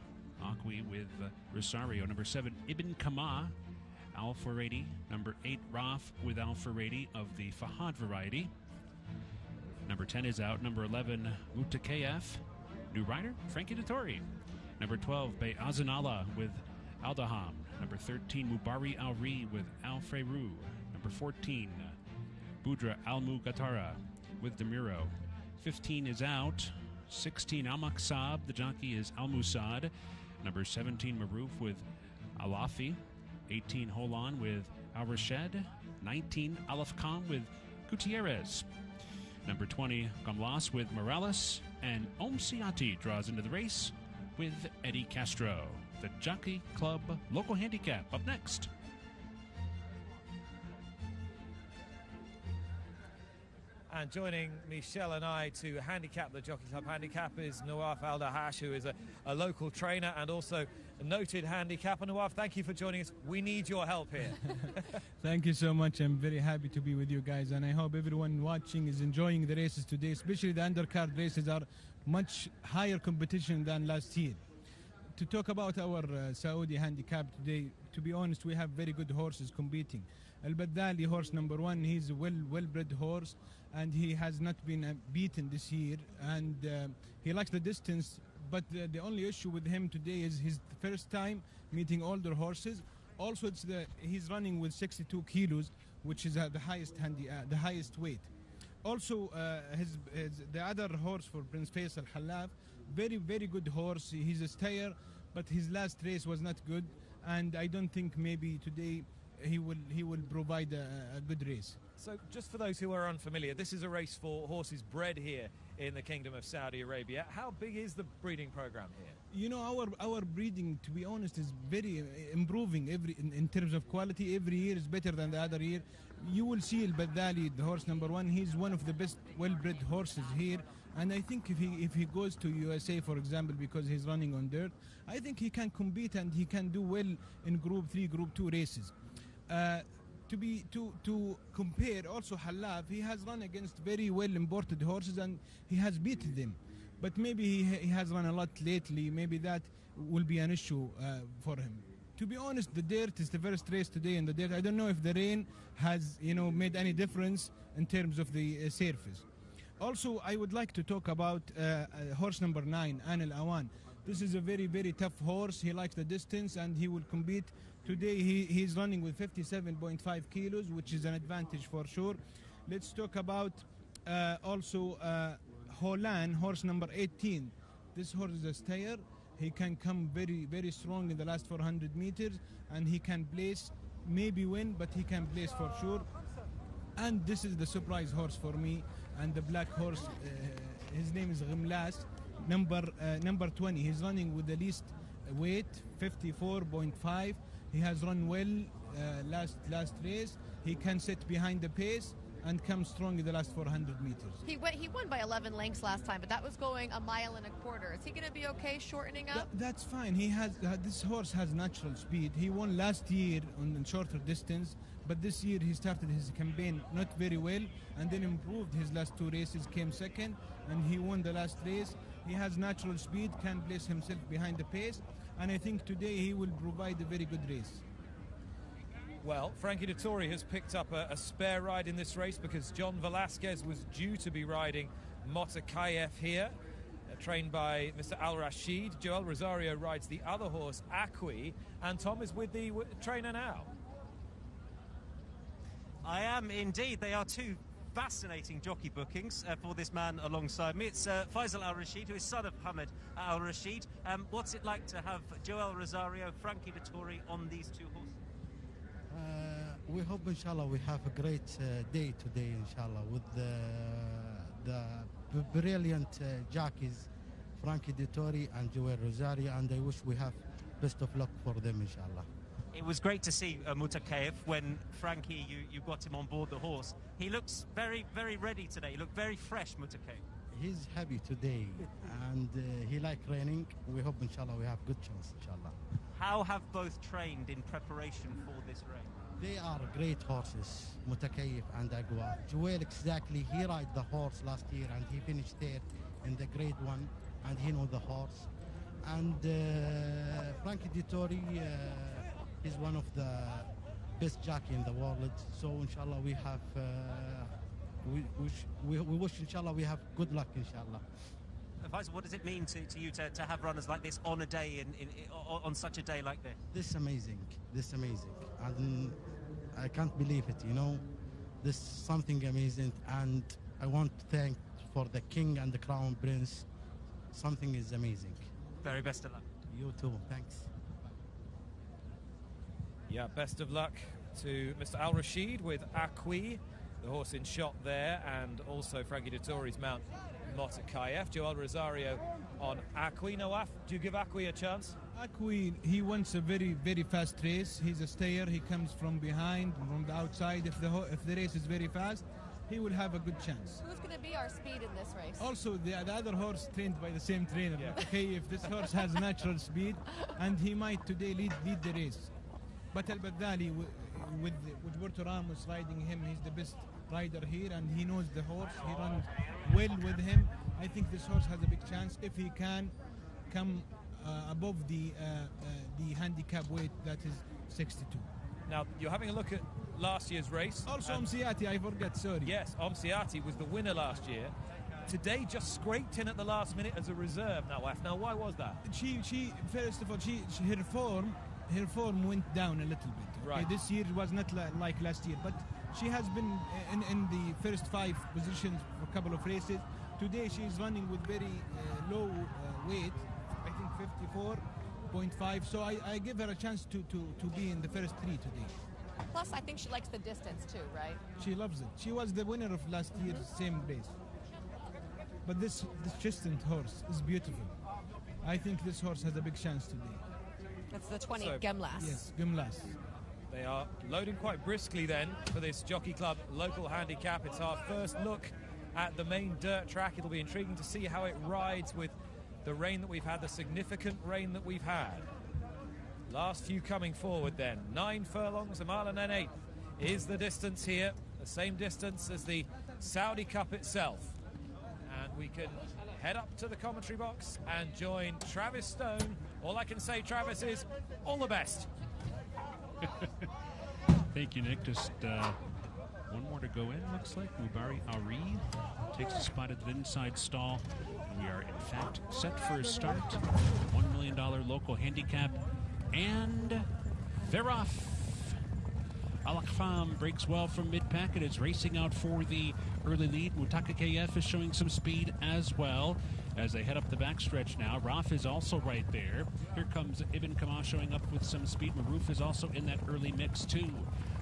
with Rosario. Number 7, Ibn Kama, Al Faradi. Number 8, Raf with Al Faradi of the Fahad variety. Number 10 is out. Number 11, Mutakayef. New rider, Frankie Dettori. Number 12, Bay Azanala with Aldaham. Number 13, Mubari Al-Ri with Al Freiru. Number 14, Budra Al-Mugatara with Demiro. 15 is out. 16, Al-Maksab. The jockey is Al-Musad. Number 17, Maruf with Alafi. 18, Holan with Al-Rashed. 19, Alaf Khan with Gutierrez. Number 20, Gamlas with Morales. And Om Siati draws into the race with Eddie Castro. The Jockey Club local handicap up next. And joining Michelle and I to handicap the Jockey Club handicap is Nawaf Al-Dahash, who is a local trainer and also a noted handicapper. Nawaf, thank you for joining us. We need your help here. Thank you so much. I'm very happy to be with you guys, and I hope everyone watching is enjoying the races today, especially the undercard races are much higher competition than last year. To talk about our Saudi handicap today, to be honest, we have very good horses competing. Al-Baddali, horse number 1, he's a well-bred horse, and he has not been beaten this year, and he likes the distance, but the only issue with him today is his first time meeting older horses. Also, he's running with 62 kilos, which is the highest weight. Also, the other horse for Prince Faisal, Halaf, very, very good horse. He's a stayer, but his last race was not good, and I don't think maybe today he will provide a good race. So just for those who are unfamiliar, this is a race for horses bred here in the Kingdom of Saudi Arabia. How big is the breeding program here? You know, our breeding, to be honest, is very improving in terms of quality. Every year is better than the other year. You will see Al-Baddali, the horse number 1, he's one of the best well-bred horses here. And I think if he goes to USA, for example, because he's running on dirt, I think he can compete and he can do well in Group 3, Group 2 races. To compare, also Halaf, he has run against very well imported horses and he has beaten them. But maybe he has run a lot lately. Maybe that will be an issue for him. To be honest, the dirt is the first race today in the dirt. I don't know if the rain has, made any difference in terms of the surface. Also, I would like to talk about horse number 9, Anil Awan. This is a very, very tough horse. He likes the distance and he will compete. Today he's running with 57.5 kilos, which is an advantage for sure. Let's talk about also Holan, horse number 18. This horse is a stayer. He can come very, very strong in the last 400 meters, and he can place, maybe win, but he can place for sure. And this is the surprise horse for me, and the black horse, his name is Gimlas, number 20. He's running with the least weight, 54.5. He has run well last race. He can sit behind the pace and come strong in the last 400 meters. He won by 11 lengths last time, but that was going 1.25 miles. Is he going to be okay shortening up? That's fine. This horse has natural speed. He won last year on shorter distance, but this year he started his campaign not very well and then improved his last 2 races, came second, and he won the last race. He has natural speed, can place himself behind the pace, and I think today he will provide a very good race. Well, Frankie Dettori has picked up a spare ride in this race because John Velasquez was due to be riding Motakayev here, trained by Mr. Al-Rashid. Joel Rosario rides the other horse, Aqui, and Tom is with the trainer now. I am indeed. They are two fascinating jockey bookings for this man alongside me. It's Faisal Al-Rashid, who is son of Hamid Al-Rashid. What's it like to have Joel Rosario, Frankie Dettori on these two horses? We hope, inshallah, we have a great day today, inshallah, with the brilliant jockeys, Frankie Dettori and Joel Rosario, and I wish we have best of luck for them, inshallah. It was great to see Mutakayev when Frankie, you got him on board the horse. He looks very, very ready today. He looked very fresh, Mutakayev. He's happy today, and he like training. We hope, inshallah, we have good chance, inshallah. How have both trained in preparation for this race? They are great horses, Mutakayev and Agua. Joel, exactly, he ride the horse last year, and he finished third in the grade 1, and he know the horse. And Frankie Dettori, he's one of the best jockey in the world. So inshallah we have, we wish inshallah we have good luck, inshallah. Faisal, what does it mean to you to have runners like this on a day on such a day like this? This is amazing. This is amazing, and I can't believe it. You know, this is something amazing, and I want to thank for the king and the crown prince. Something is amazing. Very best of luck. You too. Thanks. Yeah, best of luck to Mr. Al-Rashid with Aqui, the horse in shot there, and also Frankie Dettori's mount Mutakayev. Joel Rosario on Aqui. Nawaf, do you give Aqui a chance? Aqui, he wants a very, very fast race. He's a stayer. He comes from behind, from the outside. If the race is very fast, he will have a good chance. Who's going to be our speed in this race? Also, the other horse trained by the same trainer. Yeah. Okay, if this horse has natural speed, and he might today lead the race. But Al-Badali, with Puerto Ramos riding him, he's the best rider here, and he knows the horse. He runs well with him. I think this horse has a big chance if he can come above the handicap weight, that is 62. Now, you're having a look at last year's race. Also, Omsiati, I forgot, sorry. Yes, Omsiati was the winner last year. Today, just scraped in at the last minute as a reserve. Now, why was that? She first of all, her form went down a little bit. Okay? Right. This year was not like last year, but she has been in the first 5 positions for a couple of races. Today, she is running with very low weight. I think 54.5. So I give her a chance to be in the first 3 today. Plus, I think she likes the distance too, right? She loves it. She was the winner of last year's same race. But this Chistant horse is beautiful. I think this horse has a big chance today. It's the 20 Gemlas. Yes, Gemlas. They are loading quite briskly then for this Jockey Club local handicap. It's our first look at the main dirt track. It'll be intriguing to see how it rides with the rain that we've had, the significant rain that we've had. Last few coming forward then. 9 furlongs, a mile and an eighth is the distance here. The same distance as the Saudi Cup itself. And we can head up to the commentary box and join Travis Stone. All I can say, Travis, is all the best. Thank you, Nick. Just one more to go in, looks like. Mubari Ari takes a spot at the inside stall. We are, in fact, set for a start. $1 million local handicap. And they're off. Al-Akhfam breaks well from mid-pack and is racing out for the early lead. Mutakayev is showing some speed as well as they head up the backstretch now. Raf is also right there. Here comes Ibn Kama showing up with some speed. Maroof is also in that early mix too.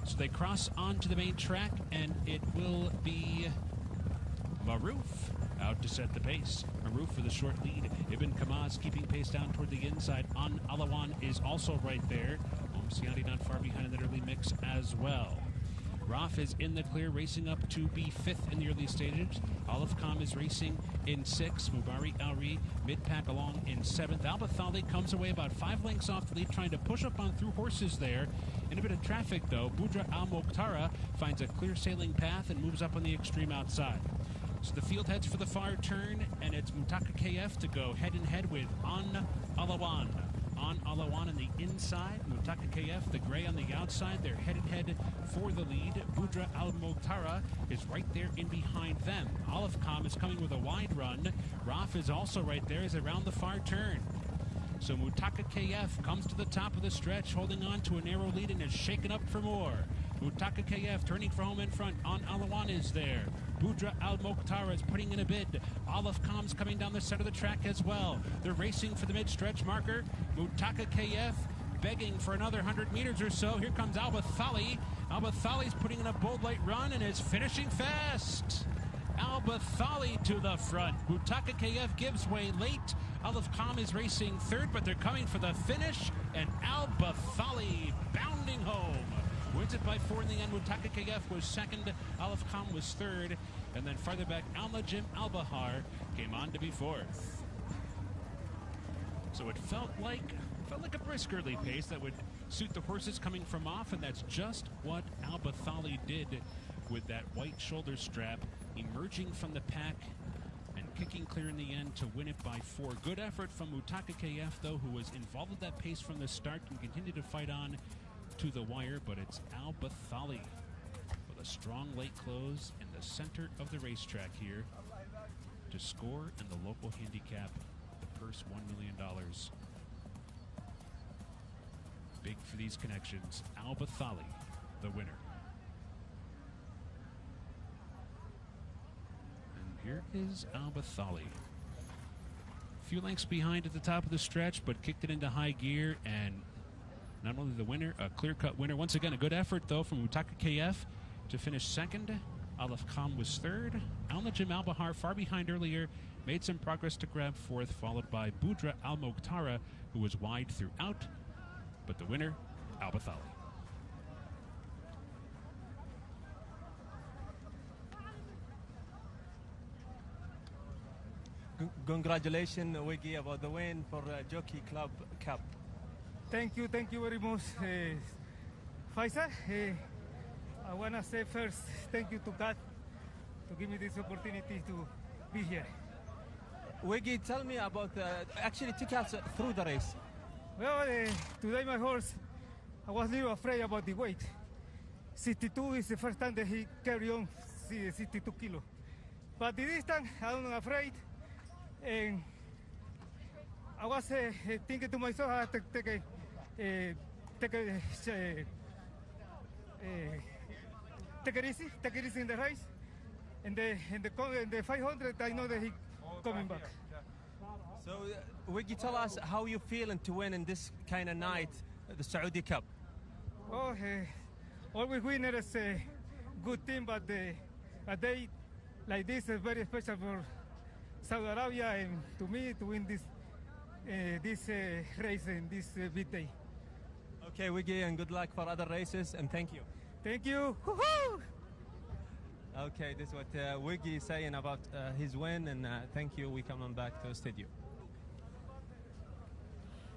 So they cross onto the main track, and it will be Maroof out to set the pace. Maroof for the short lead. Ibn Kama is keeping pace down toward the inside. An Alawan is also right there. Siati not far behind in that early mix as well. Raf is in the clear, racing up to be 5th in the early stages. Olive Khan is racing in 6th. Mubari Alri mid-pack along in 7th. Al-Bathali comes away about 5 lengths off the lead, trying to push up on through horses there. In a bit of traffic, though, Budra Al-Mokhtara finds a clear sailing path and moves up on the extreme outside. So the field heads for the far turn, and it's Mutakayev to go head-in-head with An Alawan. On Alawan on the inside, Mutakayev, the gray on the outside. They're head-to-head for the lead. Budra Al-Mokhtara is right there in behind them. Olive Khan is coming with a wide run. Raf is also right there as around the far turn. So Mutakayev comes to the top of the stretch, holding on to a narrow lead and is shaken up for more. Mutaka KF turning for home in front. On Alawan is there. Budra Al Mokhtar is putting in a bid. Olive Com's coming down the center of the track as well. They're racing for the mid-stretch marker. Mutaka KF begging for another 100 meters or so. Here comes Al-Bathali. Al-Bathali's putting in a bold light run and is finishing fast. Al-Bathali to the front. Mutaka KF gives way late. Olive Com is racing third, but they're coming for the finish. And Al-Bathali bounding home. Wins it by 4 in the end. Mutaka KF was second. Olive Com was third. And then farther back, Al-Najim Al-Bahar came on to be fourth. So it felt like a brisk early pace that would suit the horses coming from off, and that's just what Al-Bathali did with that white shoulder strap, emerging from the pack and kicking clear in the end to win it by 4. Good effort from Mutaka KF, though, who was involved with that pace from the start and continued to fight on to the wire, but it's Al-Bathali with a strong late close in the center of the racetrack here to score in the local handicap, the purse $1 million. Big for these connections. Al-Bathali, the winner. And here is Al-Bathali. A few lengths behind at the top of the stretch, but kicked it into high gear, and not only the winner, a clear-cut winner. Once again, a good effort, though, from Mutaka KF to finish second. Olive Com was third. Al-Najim Al-Bahar, far behind earlier, made some progress to grab fourth, followed by Budra Al-Mokhtara, who was wide throughout. But the winner, Al-Bathali. Congratulations, Wiggy, about the win for Jockey Club Cup. Thank you very much, Faisal. I want to say first, thank you to God to give me this opportunity to be here. Wiggy, tell me about, actually took us through the race. Well, today my horse, I was a little afraid about the weight. 62 is the first time that he carried on 62 kilos. But the distance, I'm not afraid. And I was thinking to myself, I have to take it easy in the race. And the 500, I know that he's coming back. So, Wiggy, tell us how you feeling to win in this kind of night, the Saudi Cup. Oh, always winner is a good team, but a day like this is very special for Saudi Arabia and to me to win this race in this big day. Okay, Wiggy, and good luck for other races, and thank you. Thank you. Okay, this is what Wiggy is saying about his win, and thank you. We come on back to the studio.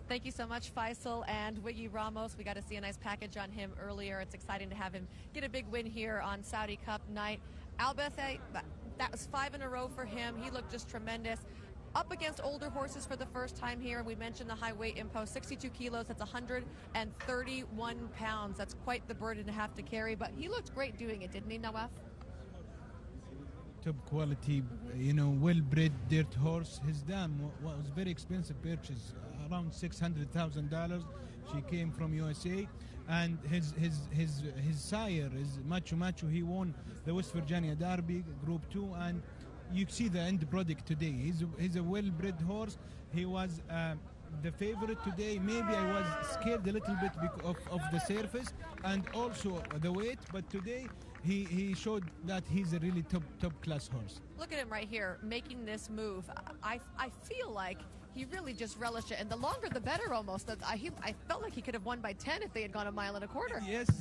Thank you so much, Faisal and Wiggy Ramos. We got to see a nice package on him earlier. It's exciting to have him get a big win here on Saudi Cup night. Al-Bathali, that was 5 in a row for him. He looked just tremendous. Up against older horses for the first time here. We mentioned the high weight impost, 62 kilos. That's 131 pounds. That's quite the burden to have to carry, but he looked great doing it, didn't he, Nawaf? Top quality, well-bred dirt horse. His dam was very expensive purchase, around $600,000. She came from USA, and his sire is Macho. He won the West Virginia Derby Group 2, and you see the end product today. He's a well-bred horse. He was the favorite today. Maybe I was scared a little bit of the surface and also the weight, but today he showed that he's a really top class horse. Look at him right here making this move. I feel like he really just relished it, and the longer the better almost. I felt like he could have won by 10 if they had gone a mile and a quarter. Yes.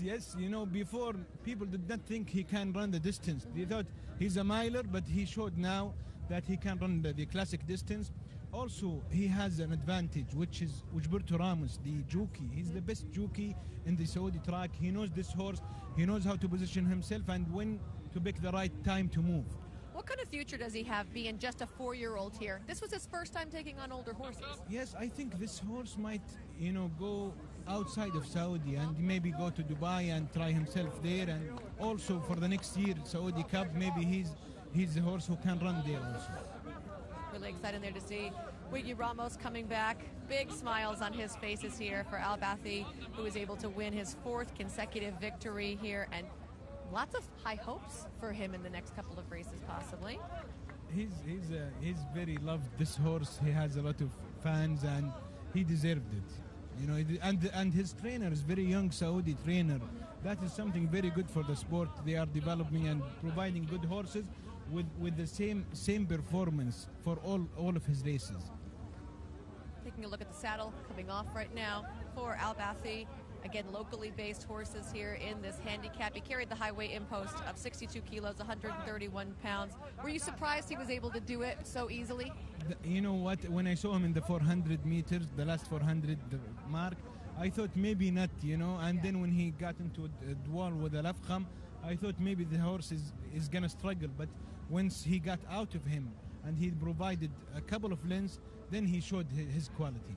Before people did not think he can run the distance. They thought he's a miler, but he showed now that he can run the classic distance. Also, he has an advantage, which is Gilberto Ramos, the jockey. He's the best jockey in the Saudi track. He knows this horse. He knows how to position himself and when to pick the right time to move. What kind of future does he have being just a 4-year-old here? This was his first time taking on older horses. Yes, I think this horse might, go outside of Saudi and maybe go to Dubai and try himself there. And also for the next year, Saudi Cup, maybe he's a horse who can run there also. Really excited there to see Wiggy Ramos coming back. Big smiles on his faces here for Al Bathi, who was able to win his 4th consecutive victory here, and lots of high hopes for him in the next couple of races, possibly. He's very loved, this horse. He has a lot of fans, and he deserved it. You know, and his trainer is very young Saudi trainer. That is something very good for the sport. They are developing and providing good horses with the same performance for all of his races. Taking a look at the saddle coming off right now for Al Bathi. Again, locally based horses here in this handicap. He carried the high weight impost of 62 kilos, 131 pounds. Were you surprised he was able to do it so easily? You know what? When I saw him in the 400 meters, the last 400 mark, I thought maybe not, you know. And then when he got into a duel with Al Afkham, I thought maybe the horse is going to struggle. But once he got out of him and he provided a couple of lengths, then he showed his quality.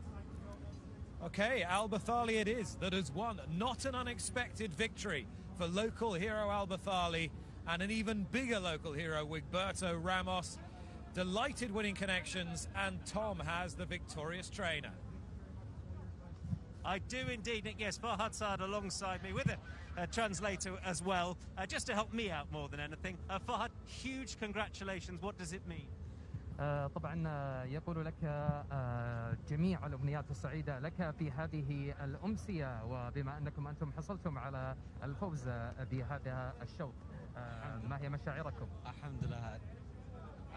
Okay, Al Bathali it is that has won. Not an unexpected victory for local hero Al Bathali and an even bigger local hero, Wigberto Ramos. Delighted winning connections, and Tom has the victorious trainer. I do indeed, Nick. Yes, Farhad Saad alongside me with a translator as well, just to help me out more than anything. Farhad, huge congratulations. What does it mean? طبعا يقول لك جميع الأمنيات السعيدة لك في هذه الأمسية، وبما أنكم أنتم حصلتم على الفوز بهذا الشوط، ما هي مشاعركم؟ الحمد لله.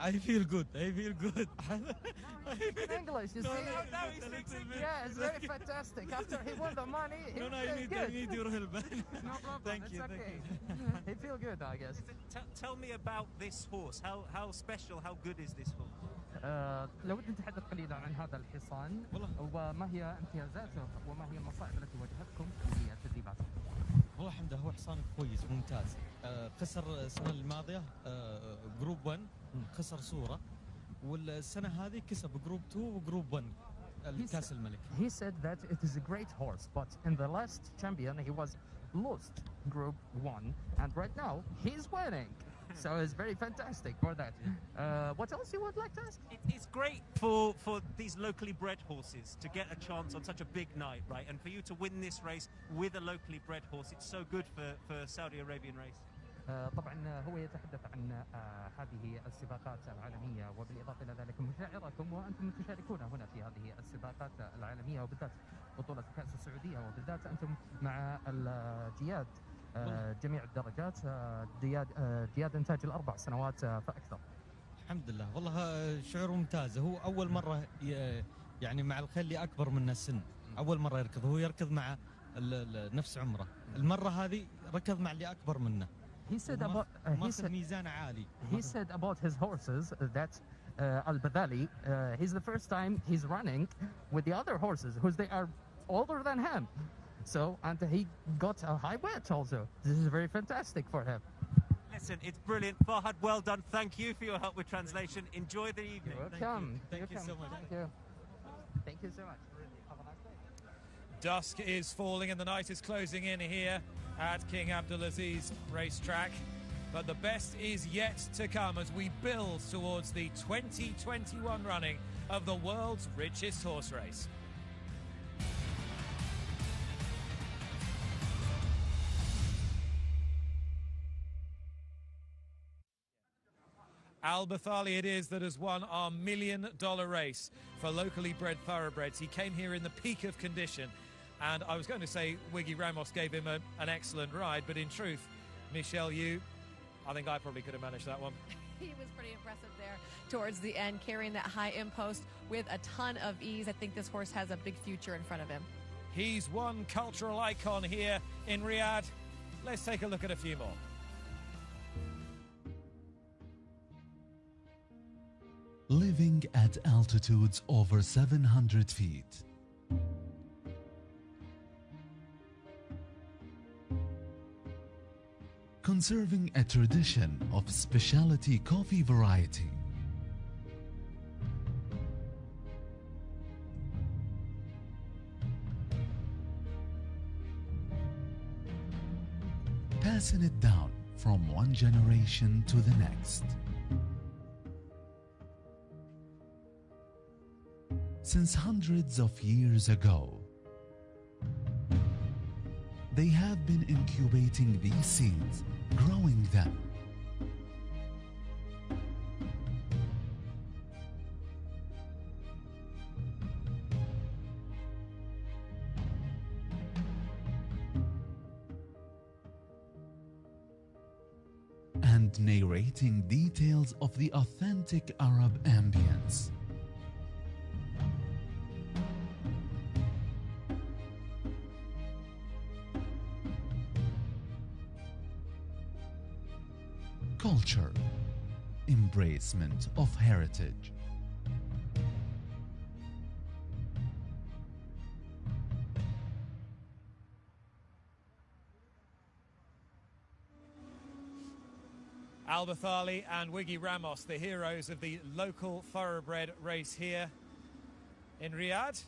I feel good. I feel good. English, you see? Yeah, it's very fantastic. After he won the money, he I need to roll back. No problem. Thank it's you. okay. He feel good, I guess. Tell me about this horse. How special, how good is this horse? لو بدي نتحدث قليلا عن هذا الحصان وما هي امتيازاته وما هي المصاعب التي واجهتكم في التدريبات. والله الحمد لله هو حصان كويس ممتاز. خسر السنة الماضية جروب 1 خسر صورة، والسنة هذه كسب جروب 2 وجروب 1 الكاس الملك. He said that it is a great horse, but in the last champion he was lost group 1, and right now he's winning. So it's very fantastic for that. What else you would like to ask? It's great for these locally bred horses to get a chance on such a big night, right? And for you to win this race with a locally bred horse, it's so good for Saudi Arabian race. طبعا هو يتحدث عن هذه السباقات العالمية، وبالإضافة إلى ذلك مشاعركم وأنتم تشاركون هنا في هذه السباقات العالمية، وبالذات بطولة كأس السعودية، وبالذات أنتم مع الجياد جميع الدرجات، جياد إنتاج ال4 سنوات فأكثر. الحمد لله، والله شعور ممتاز. هو أول مرة يعني مع الخيل اللي أكبر منه السن، أول مرة يركض. هو يركض مع نفس عمره. المرة هذه ركض مع اللي أكبر منه. He said about ميزان عالي. He said about his horses that Al Bathali, he's the first time he's running with the other horses, who they are older than him. So, and he got a high weight also. This is very fantastic for him. Listen, it's brilliant. Farhad, well done. Thank you for your help with translation. Enjoy the evening. You're welcome. Thank you so much. Thank you. Thank you so much. Have a nice day. Dusk is falling and the night is closing in here at King Abdulaziz racetrack. But the best is yet to come as we build towards the 2021 running of the world's richest horse race. Al Bathali it is that has won our $1 million race for locally bred thoroughbreds. He came here in the peak of condition, and I was going to say Wiggy Ramos gave him an excellent ride, but in truth, Michelle, I think I probably could have managed that one. He was pretty impressive there towards the end, carrying that high impost with a ton of ease. I think this horse has a big future in front of him. He's one cultural icon here in Riyadh. Let's take a look at a few more. Living at altitudes over 700 feet. Conserving a tradition of specialty coffee variety. Passing it down from one generation to the next. since hundreds of years ago. They have been incubating these seeds, growing them. And narrating details of the authentic Arab ambience. Culture, embracement of heritage. Al Bathali and Wiggy Ramos, the heroes of the local thoroughbred race here in Riyadh.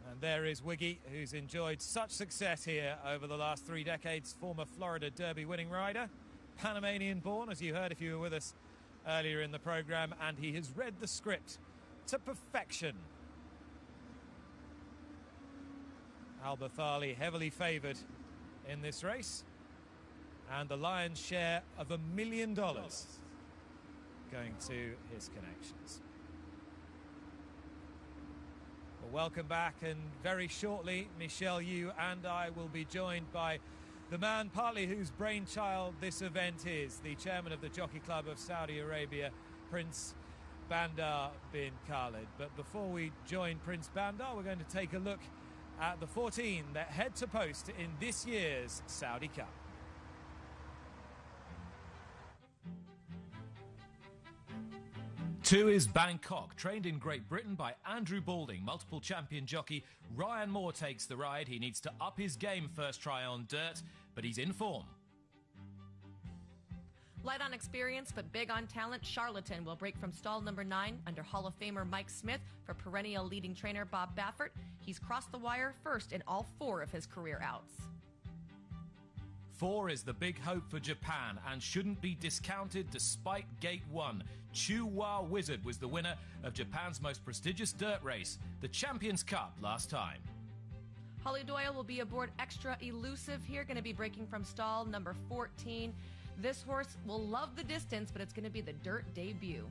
And there is Wiggy, who's enjoyed such success here over the last 3 decades, former Florida Derby winning rider, Panamanian born, as you heard if you were with us earlier in the programme, and he has read the script to perfection. Al Bathali heavily favoured in this race, and the lion's share of $1 million going to his connections. Well, welcome back, and very shortly, Michelle, you and I will be joined by the man partly whose brainchild this event is, the chairman of the Jockey Club of Saudi Arabia, Prince Bandar bin Khalid. But before we join Prince Bandar, we're going to take a look at the 14 that head to post in this year's Saudi Cup. Two is Bangkok, trained in Great Britain by Andrew Balding. Multiple champion jockey Ryan Moore takes the ride. He needs to up his game first try on dirt, but he's in form. Light on experience, but big on talent, Charlatan will break from stall number 9 under Hall of Famer Mike Smith for perennial leading trainer Bob Baffert. He's crossed the wire first in all 4 of his career outs. 4 is the big hope for Japan and shouldn't be discounted despite Gate 1. Chuwa Wizard was the winner of Japan's most prestigious dirt race, the Champions Cup, last time. Holly Doyle will be aboard Extra Elusive here, going to be breaking from stall number 14. This horse will love the distance, but it's going to be the dirt debut.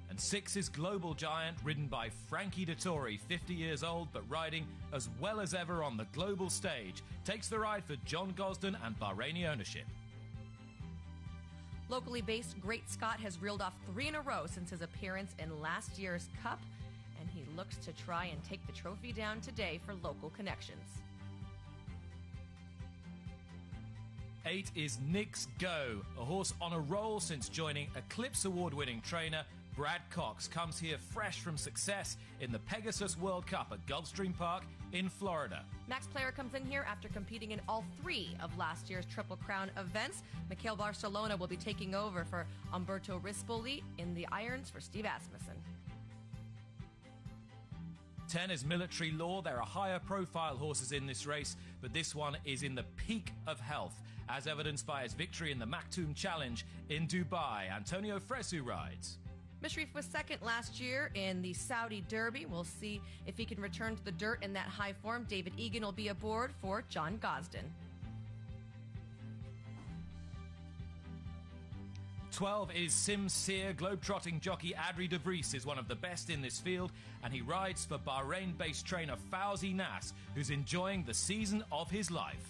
And 6 is Global Giant, ridden by Frankie Dettori, 50 years old, but riding as well as ever on the global stage. Takes the ride for John Gosden and Bahraini ownership. Locally based Great Scott has reeled off 3 in a row since his appearance in last year's Cup, and he looks to try and take the trophy down today for local connections. 8 is Nick's Go, a horse on a roll since joining Eclipse Award-winning trainer Brad Cox. Comes here fresh from success in the Pegasus World Cup at Gulfstream Park in Florida. Max Player comes in here after competing in all 3 of last year's Triple Crown events. Mikhail Barcelona will be taking over for Umberto Rispoli in the irons for Steve Asmussen. 10 is Military Law. There are higher profile horses in this race, but this one is in the peak of health, as evidenced by his victory in the Maktoum Challenge in Dubai. Antonio Fresu rides. Mishrif was second last year in the Saudi Derby. We'll see if he can return to the dirt in that high form. David Egan will be aboard for John Gosden. 12 is Sincere. Globetrotting jockey Adri de Vries is one of the best in this field, and he rides for Bahrain-based trainer Fauzi Nas, who's enjoying the season of his life.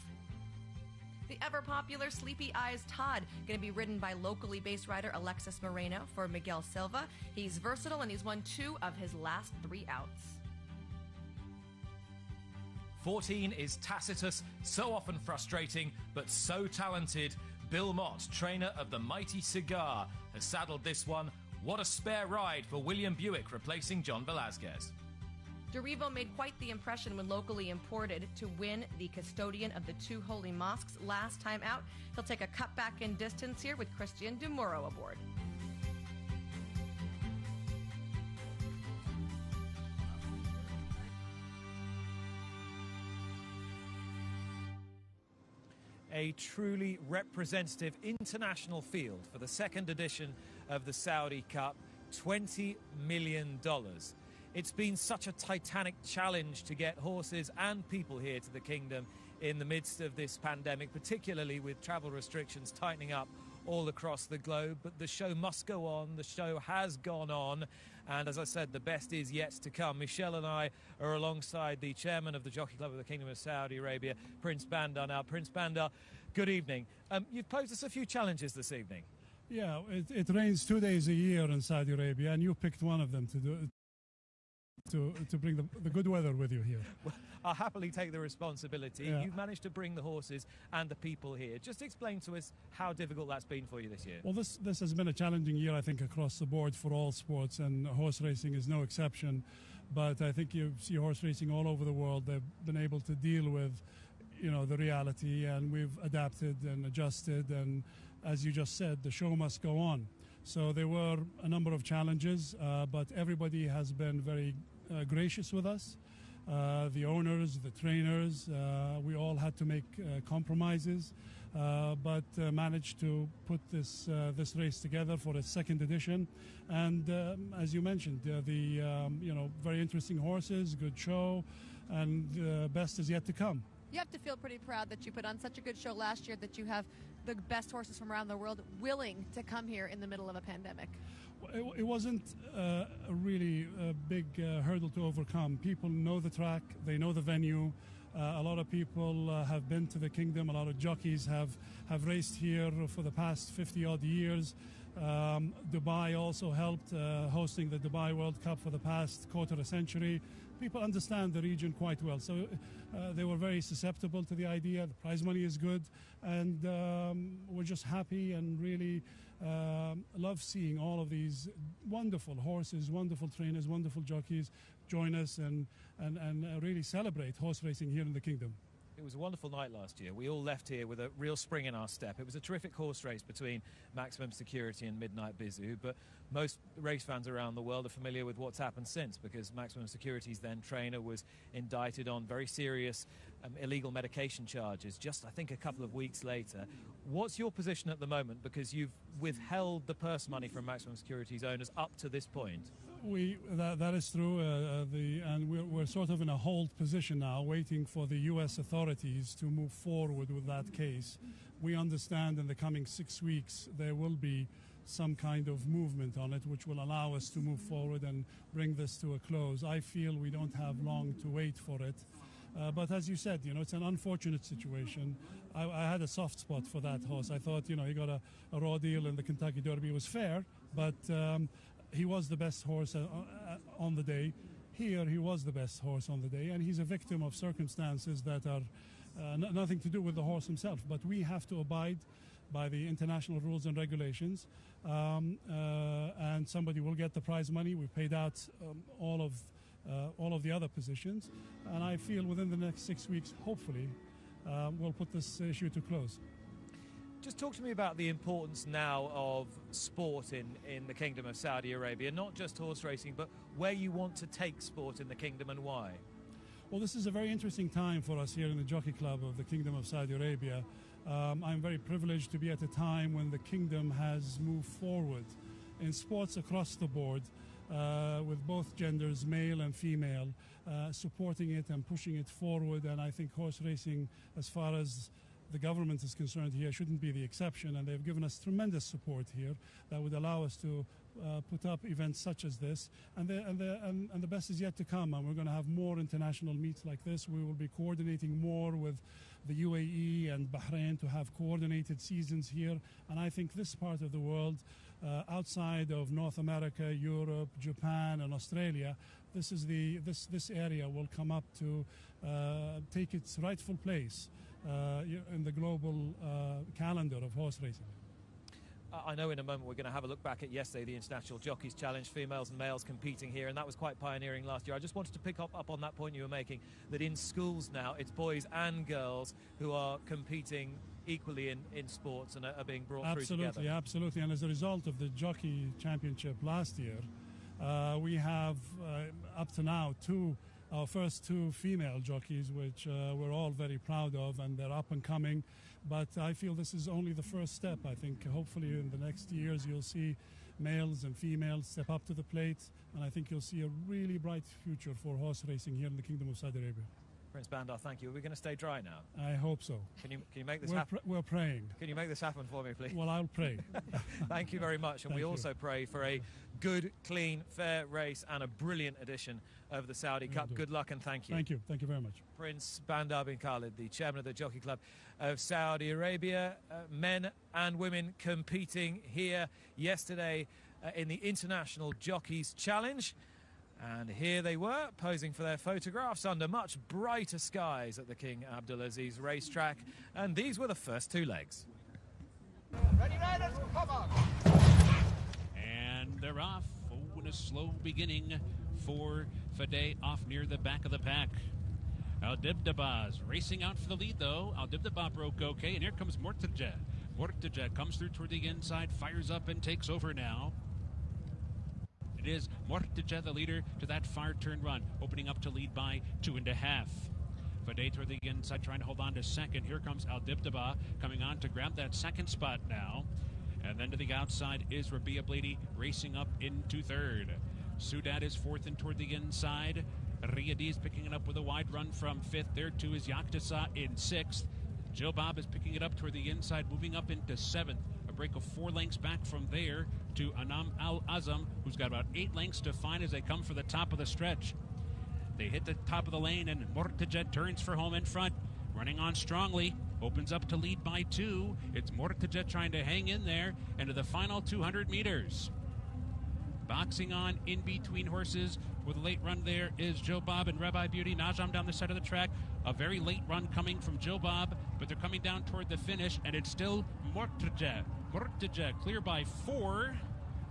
The ever-popular Sleepy Eyes Todd, going to be ridden by locally based rider Alexis Moreno for Miguel Silva. He's versatile and he's won 2 of his last 3 outs. 14 is Tacitus, so often frustrating, but so talented. Bill Mott, trainer of the Mighty Cigar, has saddled this one. What a spare ride for William Buick, replacing John Velazquez. Derivo made quite the impression when locally imported to win the custodian of the 2 holy mosques last time out. He'll take a cut back in distance here with Christian Dumuro aboard. A truly representative international field for the 2nd edition of the Saudi Cup. $20 million. It's been such a titanic challenge to get horses and people here to the kingdom in the midst of this pandemic, particularly with travel restrictions tightening up all across the globe. But the show must go on. The show has gone on. And as I said, the best is yet to come. Michelle and I are alongside the chairman of the Jockey Club of the Kingdom of Saudi Arabia, Prince Bandar. Now, Prince Bandar, good evening. You've posed us a few challenges this evening. Yeah, it rains 2 days a year in Saudi Arabia, and you picked one of them to bring the good weather with you here. Well, I'll happily take the responsibility. Yeah. You've managed to bring the horses and the people here. Just explain to us how difficult that's been for you this year. Well, this has been a challenging year, I think, across the board for all sports, and horse racing is no exception. But I think you see horse racing all over the world. They've been able to deal with, the reality, and we've adapted and adjusted. And as you just said, the show must go on. So there were a number of challenges, but everybody has been very gracious with us. The owners, the trainers, we all had to make compromises, but managed to put this race together for its second edition. And as you mentioned, very interesting horses, good show, and the best is yet to come. You have to feel pretty proud that you put on such a good show last year, that you have the best horses from around the world willing to come here in the middle of a pandemic. It wasn't a really big hurdle to overcome. People know the track, they know the venue. A lot of people have been to the kingdom. A lot of jockeys have raced here for the past 50-odd years. Dubai also helped hosting the Dubai World Cup for the past quarter of a century. People understand the region quite well, so they were very susceptible to the idea. The prize money is good, and we're just happy and really love seeing all of these wonderful horses, wonderful trainers, wonderful jockeys join us and really celebrate horse racing here in the kingdom. It was a wonderful night last year. We all left here with a real spring in our step. It was a terrific horse race between Maximum Security and Midnight Bizu, but most race fans around the world are familiar with what's happened since, because Maximum Security's then trainer was indicted on very serious illegal medication charges just, I think, a couple of weeks later. What's your position at the moment, because you've withheld the purse money from Maximum Security's owners up to this point? That is true, and we're sort of in a hold position now, waiting for the U.S. authorities to move forward with that case. We understand in the coming 6 weeks there will be some kind of movement on it, which will allow us to move forward and bring this to a close. I feel we don't have long to wait for it. But as you said, it's an unfortunate situation. I had a soft spot for that horse. I thought, he got a raw deal in the Kentucky Derby. It was fair, but he was the best horse on the day. Here, he was the best horse on the day, and he's a victim of circumstances that are nothing to do with the horse himself. But we have to abide by the international rules and regulations, and somebody will get the prize money. We paid out all of the other positions, and I feel within the next 6 weeks, hopefully, we'll put this issue to close. Just talk to me about the importance now of sport in the Kingdom of Saudi Arabia, not just horse racing, but where you want to take sport in the kingdom and why. Well, this is a very interesting time for us here in the Jockey Club of the Kingdom of Saudi Arabia. I'm very privileged to be at a time when the kingdom has moved forward in sports across the board, with both genders, male and female, supporting it and pushing it forward. And I think horse racing, as far as the government is concerned here, shouldn't be the exception, and they've given us tremendous support here that would allow us to put up events such as this, and the best is yet to come, and we're going to have more international meets like this. We will be coordinating more with the UAE and Bahrain to have coordinated seasons here, and I think this part of the world, outside of North America, Europe, Japan and Australia, this area will come up to take its rightful place in the global calendar of horse racing. I know in a moment we're going to have a look back at yesterday, the International Jockeys Challenge, females and males competing here, and that was quite pioneering last year. I just wanted to pick up on that point you were making, that in schools now it's boys and girls who are competing equally in sports and are being brought through together. Absolutely, and as a result of the Jockey Championship last year, we have up to now our first two female jockeys, which we're all very proud of, and they're up and coming. But I feel this is only the first step. I think hopefully in the next years you'll see males and females step up to the plate, and I think you'll see a really bright future for horse racing here in the Kingdom of Saudi Arabia. Prince Bandar, thank you. Are we going to stay dry now? I hope so. Can you make this happen? We're praying. Can you make this happen for me, please? Well, I'll pray. Thank you very much. And we also pray for a good, clean, fair race and a brilliant edition of the Saudi Cup. Good luck and thank you. Thank you. Thank you very much. Prince Bandar bin Khalid, the chairman of the Jockey Club of Saudi Arabia. Men and women competing here yesterday in the International Jockeys Challenge. And here they were, posing for their photographs under much brighter skies at the King Abdulaziz racetrack. And these were the first two legs. Ready, riders, come on! And they're off. Oh, and a slow beginning for Fadey off near the back of the pack. Al-Dibdabah's racing out for the lead, though. Al-Dibdabah broke okay, and here comes Mortaja. Mortaja comes through toward the inside, fires up, and takes over now. It is Mortaja, the leader, to that far turn run, opening up to lead by 2.5. Fadey toward the inside, trying to hold on to second. Here comes Al-Dibdabah coming on to grab that second spot now. And then to the outside is Rabia Blady racing up into third. Sudat is fourth and toward the inside. Riyadi is picking it up with a wide run from fifth. There too is Yaktasa in sixth. Jobab is picking it up toward the inside, moving up into seventh. A break of 4 lengths back from there to Anam Al-Azam, who's got about 8 lengths to find as they come for the top of the stretch. They hit the top of the lane, and Mortaja turns for home in front. Running on strongly, opens up to lead by 2. It's Mortaja trying to hang in there into the final 200 meters. Boxing on in between horses with a late run there is Jobab and Rabbi Beauty. Najam down the side of the track. A very late run coming from Jobab, but they're coming down toward the finish, and it's still Mortaja. Mortaja clear by 4.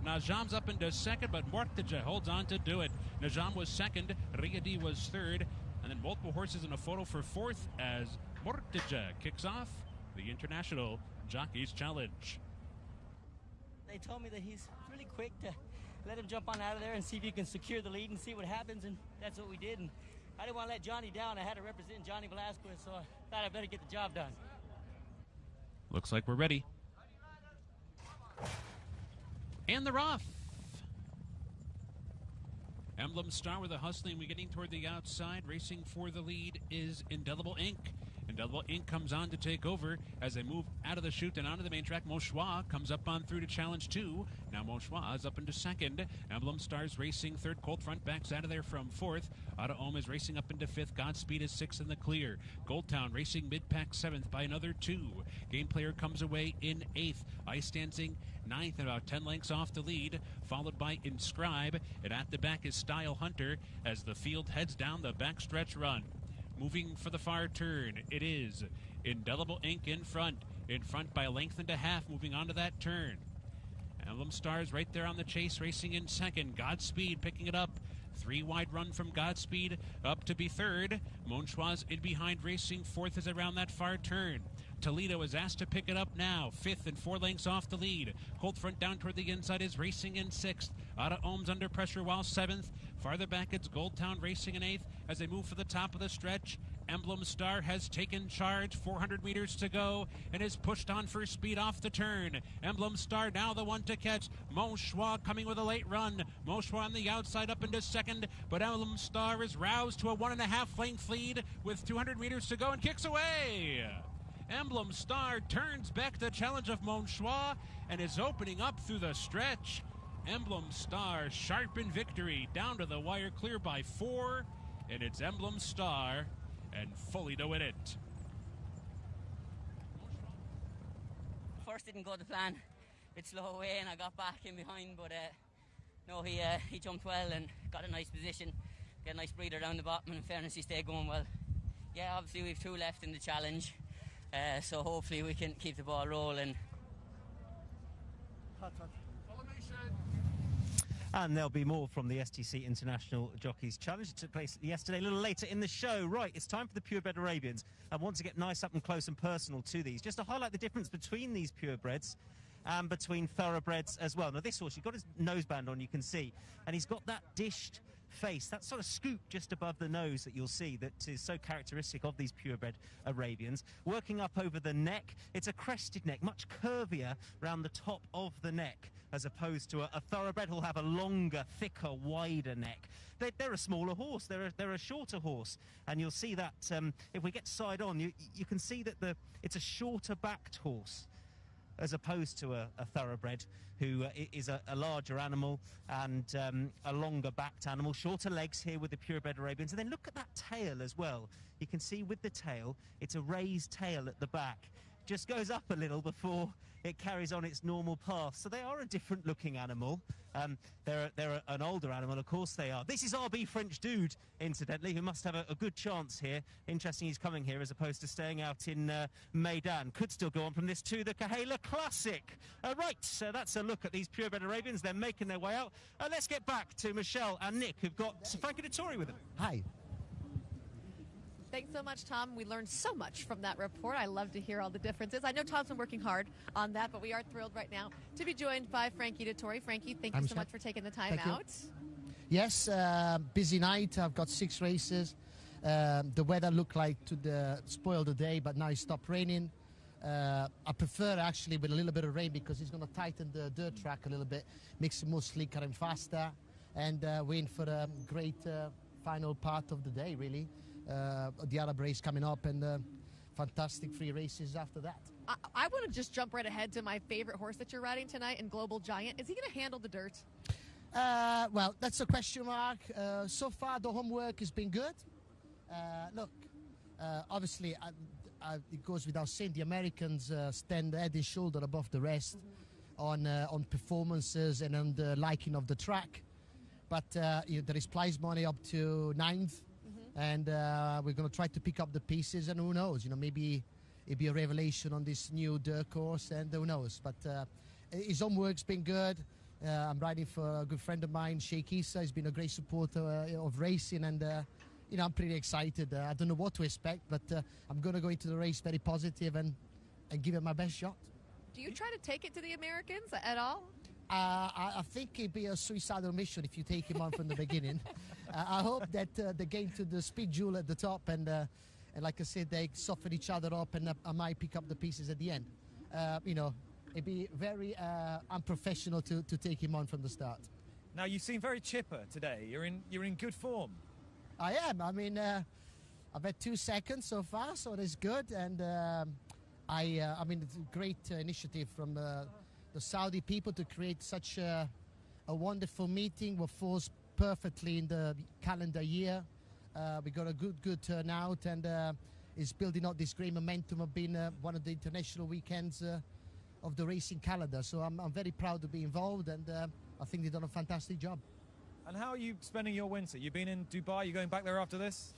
Najam's up into second, but Mortaja holds on to do it. Najam was second, Riyadi was third, and then multiple horses in a photo for fourth as Mortaja kicks off the International Jockeys Challenge. They told me that he's really quick, to let him jump on out of there and see if you can secure the lead and see what happens, and that's what we did. And I didn't want to let Johnny down. I had to represent Johnny Velasquez, so I thought I better get the job done. Looks like we're ready. And they're off. Emblem Star with a hustling. We're getting toward the outside. Racing for the lead is Indelible Ink. Indelible Ink comes on to take over as they move out of the chute and onto the main track. Moshwa comes up on through to challenge 2. Now Moshwa is up into second. Emblem Star's racing third. Colt Front backs out of there from fourth. Auto Ohm is racing up into fifth. Godspeed is sixth in the clear. Goldtown racing mid-pack seventh by another 2. Game Player comes away in eighth. Ice Dancing ninth and about 10 lengths off the lead, followed by Inscribe. And at the back is Style Hunter as the field heads down the backstretch run. Moving for the far turn, it is Indelible Ink in front by a length and a half, moving on to that turn. Emblem Stars right there on the chase, racing in second. Godspeed picking it up. 3 wide run from Godspeed up to be third. Monchois in behind, racing fourth as around that far turn. Toledo is asked to pick it up now, fifth and 4 lengths off the lead. Cold Front down toward the inside is racing in sixth. Ada Ohms under pressure while seventh. Farther back it's Goldtown racing in eighth as they move for the top of the stretch. Emblem Star has taken charge, 400 meters to go, and is pushed on for speed off the turn. Emblem Star now the one to catch. Monchois coming with a late run. Monchois on the outside up into second, but Emblem Star is roused to a 1.5 length lead with 200 meters to go and kicks away. Emblem Star turns back the challenge of Monchois and is opening up through the stretch. Emblem Star sharp in victory, down to the wire, clear by 4, and it's Emblem Star and fully to win it. First didn't go to plan, a bit slow away, and I got back in behind, but no, he jumped well and got a nice position, got a nice breather down the bottom, and in fairness he stayed going well. Yeah, obviously we've 2 left in the challenge, so hopefully we can keep the ball rolling. And there'll be more from the STC International Jockeys Challenge. It took place yesterday, a little later in the show. Right, it's time for the purebred Arabians. I want to get nice up and close and personal to these. Just to highlight the difference between these purebreds, and between thoroughbreds as well. Now, this horse, you've got his noseband on, you can see, and he's got that dished face, that sort of scoop just above the nose that you'll see that is so characteristic of these purebred Arabians. Working up over the neck, it's a crested neck, much curvier around the top of the neck, as opposed to a thoroughbred who'll have a longer, thicker, wider neck. They're a smaller horse, they're a shorter horse, and you'll see that if we get side on, you can see that it's a shorter backed horse as opposed to a thoroughbred who is a larger animal and a longer backed animal. Shorter legs here with the purebred Arabians. And then look at that tail as well. You can see with the tail, it's a raised tail at the back. Just goes up a little before it carries on its normal path. So they are a different looking animal. They're an older animal, of course they are. This is RB French Dude, incidentally, who must have a good chance here. Interesting he's coming here as opposed to staying out in Meydan. Could still go on from this to the Kahela Classic. Right, so that's a look at these purebred Arabians. They're making their way out. Let's get back to Michelle and Nick, who've got Frankie Dettori with them. Hi. Thanks so much, Tom. We learned so much from that report. I love to hear all the differences. I know Tom's been working hard on that, but we are thrilled right now to be joined by Frankie Dettori. Frankie, thank you so much for taking the time out. Yes, busy night. I've got 6 races. The weather looked like to spoil the day, but now it stopped raining. I prefer actually with a little bit of rain because it's going to tighten the dirt track a little bit, makes it more slicker and faster, and we're in for a great final part of the day, really. The Arab race coming up and fantastic 3 races after that. I want to just jump right ahead to my favorite horse that you're riding tonight in Global Giant. Is he going to handle the dirt? Well, that's a question mark. So far, the homework has been good. Look, obviously, it goes without saying, the Americans stand head and shoulder above the rest on performances and on the liking of the track. But there is prize money up to 9th. And we're going to try to pick up the pieces, and who knows, maybe it'll be a revelation on this new dirt course, and who knows. But his homework's been good. I'm riding for a good friend of mine, Jockeys. He's been a great supporter of racing, and I'm pretty excited. I don't know what to expect, but I'm going to go into the race very positive and give it my best shot. Do you try to take it to the Americans at all? I think it'd be a suicidal mission if you take him on from the beginning. I hope that they get into the speed duel at the top, and like I said, they soften each other up, and I might pick up the pieces at the end. It'd be very unprofessional to take him on from the start. Now, you seem very chipper today. You're in good form. I am. I mean, I've had 2 seconds so far, so that's good. And I mean, it's a great initiative from the Saudi people to create such a wonderful meeting. What falls perfectly in the calendar year. We got a good turnout, and it's building up this great momentum of being one of the international weekends of the racing calendar. So I'm very proud to be involved, and I think they've done a fantastic job. And how are you spending your winter? You've been in Dubai. You going back there after this?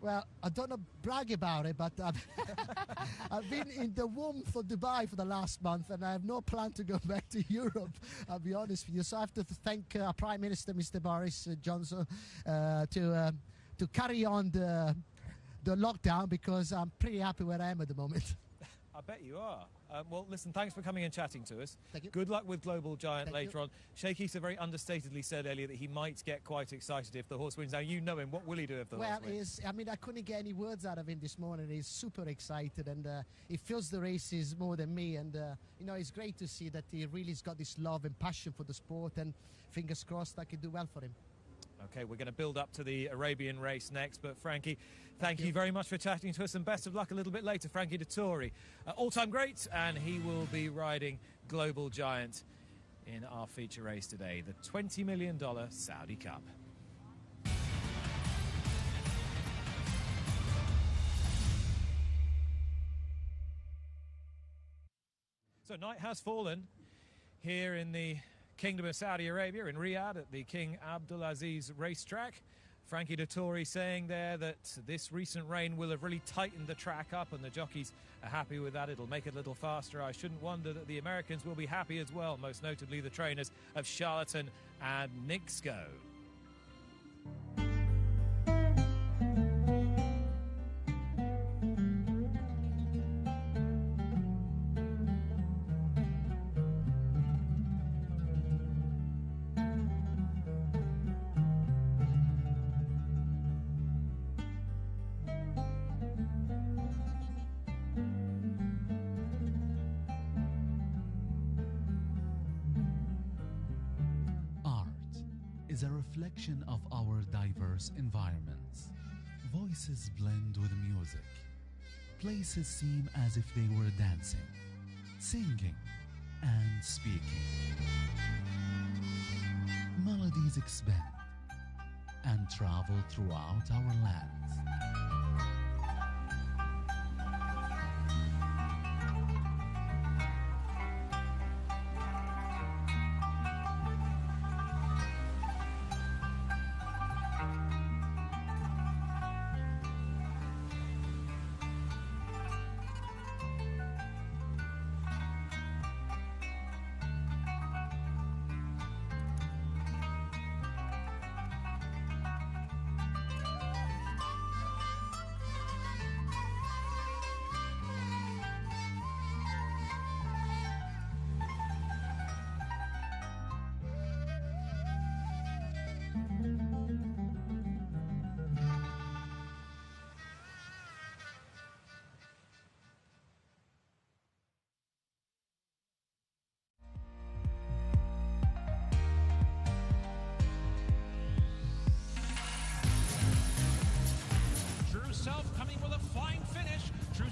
Well, I don't know, brag about it, but I've been in the warmth of Dubai for the last month, and I have no plan to go back to Europe, I'll be honest with you. So I have to thank our Prime Minister, Mr. Boris Johnson, to carry on the lockdown, because I'm pretty happy where I am at the moment. I bet you are. Well, listen, thanks for coming and chatting to us. Thank you. Good luck with Global Giant later on. Thank Jockeys very understatedly said earlier that he might get quite excited if the horse wins. Now, you know him. What will he do if the horse wins? I mean, I couldn't get any words out of him this morning. He's super excited, and he feels the races more than me. And, it's great to see that he really has got this love and passion for the sport, and fingers crossed I can do well for him. Okay, we're going to build up to the Arabian race next, but Frankie, thank you very much for chatting to us, and best of luck a little bit later. Frankie Dettori, all-time great, and he will be riding Global Giant in our feature race today, the $20 million Saudi Cup. So night has fallen here in the Kingdom of Saudi Arabia, in Riyadh, at the King Abdulaziz racetrack. Frankie Dettori saying there that this recent rain will have really tightened the track up, and the jockeys are happy with that. It'll make it a little faster. I shouldn't wonder that the Americans will be happy as well, most notably the trainers of Charlatan and Nixco. is a reflection of our diverse environments. Voices blend with music. Places seem as if they were dancing, singing, and speaking. Melodies expand and travel throughout our lands.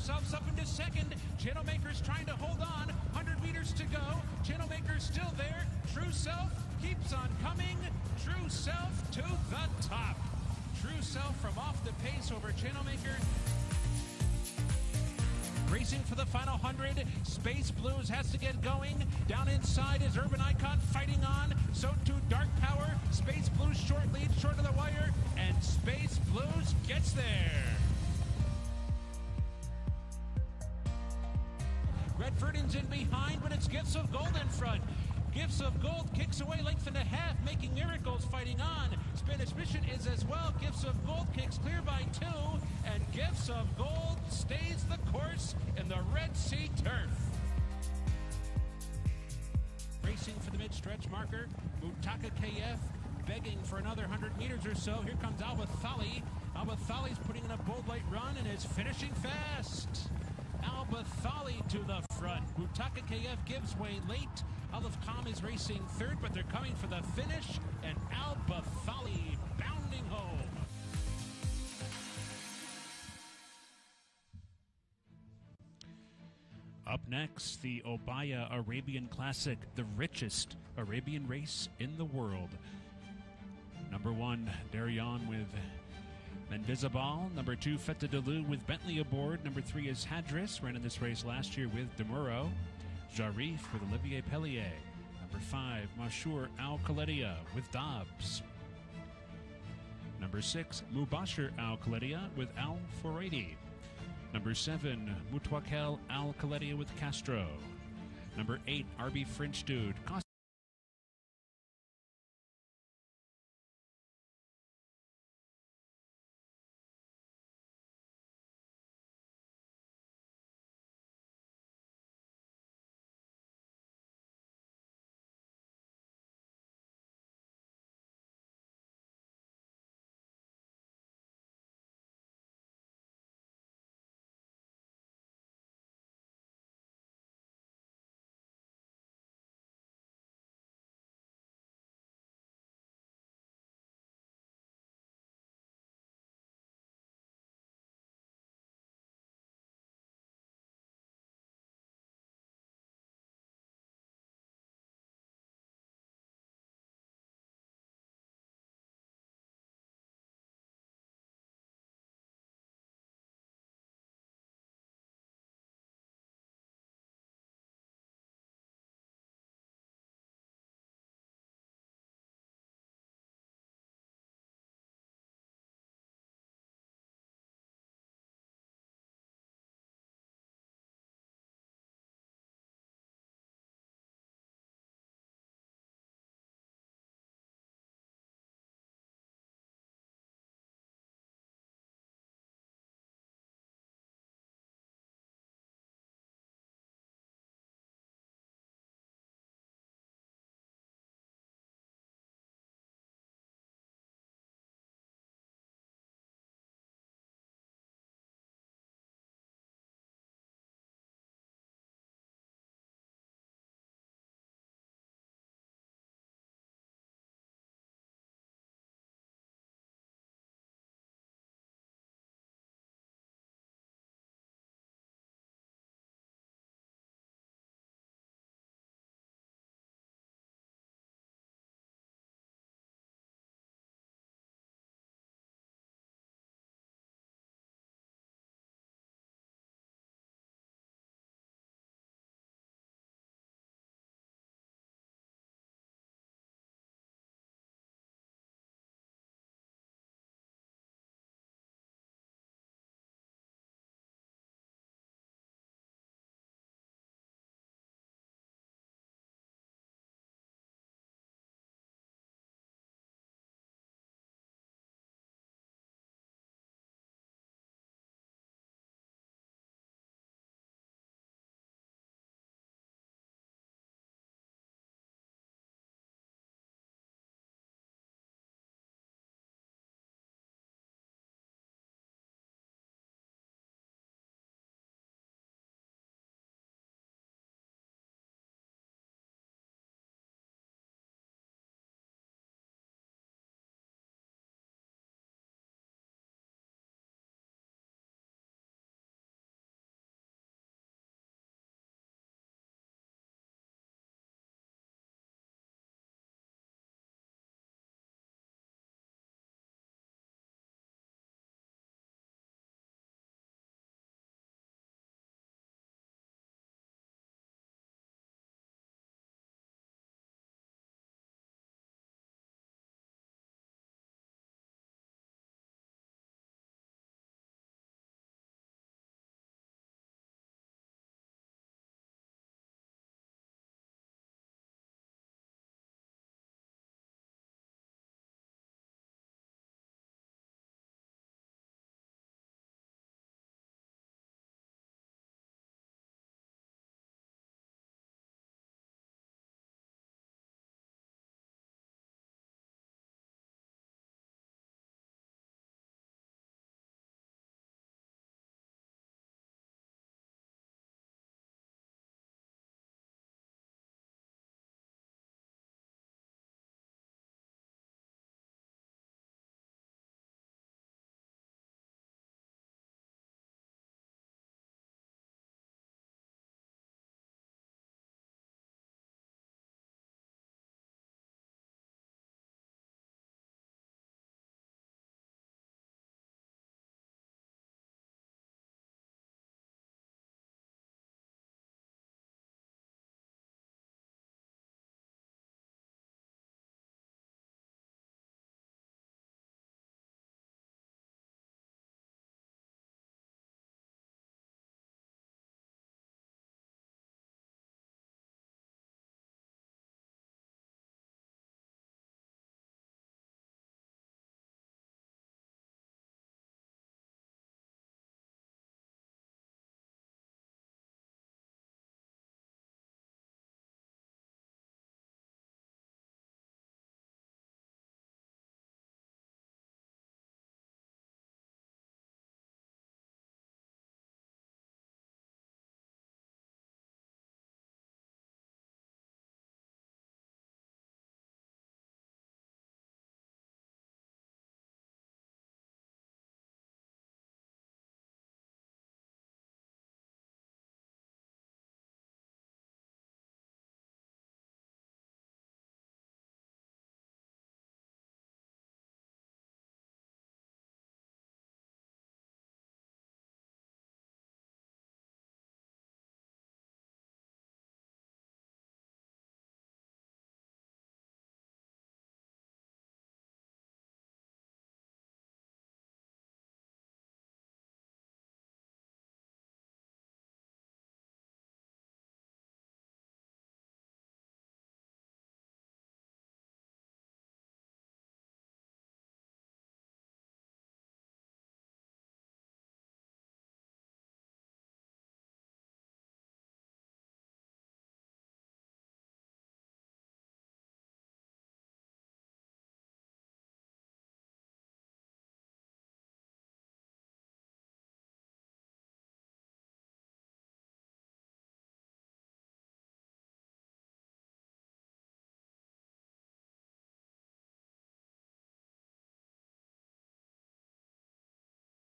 Self's up into second. Channel Maker's trying to hold on. 100 meters to go. Channel Maker's still there. True Self keeps on coming. True Self to the top. True Self from off the pace over Channel Maker. Racing for the final 100. Space Blues has to get going. Down inside is Urban Icon fighting on. So too Dark Power. Space Blues short lead, short of the wire. And Space Blues gets there. Redford's in behind, but it's Gifts of Gold in front. Gifts of Gold kicks away length and a half, making miracles fighting on. Spanish Mission is as well. Gifts of Gold kicks clear by 2, and Gifts of Gold stays the course in the Red Sea turf. Racing for the mid-stretch marker, Mutaka KF begging for another 100 meters or so. Here comes Al-Bathali. Al-Bathali's putting in a bold light run and is finishing fast. Al-Bathali to the front. Mutaka KF gives way late. Olive Calm is racing third, but they're coming for the finish, and Al-Bathali bounding home. Up next, the Obaya Arabian Classic, the richest Arabian race in the world. Number 1, Darion with Menvizabal. Number 2, Feta Delu with Bentley aboard. Number 3 is Hadris, ran in this race last year with Demuro. Jarif with Olivier Pellier. Number 5, Mashur Al-Khaledia with Dobbs. Number 6, Mubashir Al-Khaledia with Al-Furedi. Number 7, Mutwakel Al-Khaledia with Castro. Number 8, RB French Dude,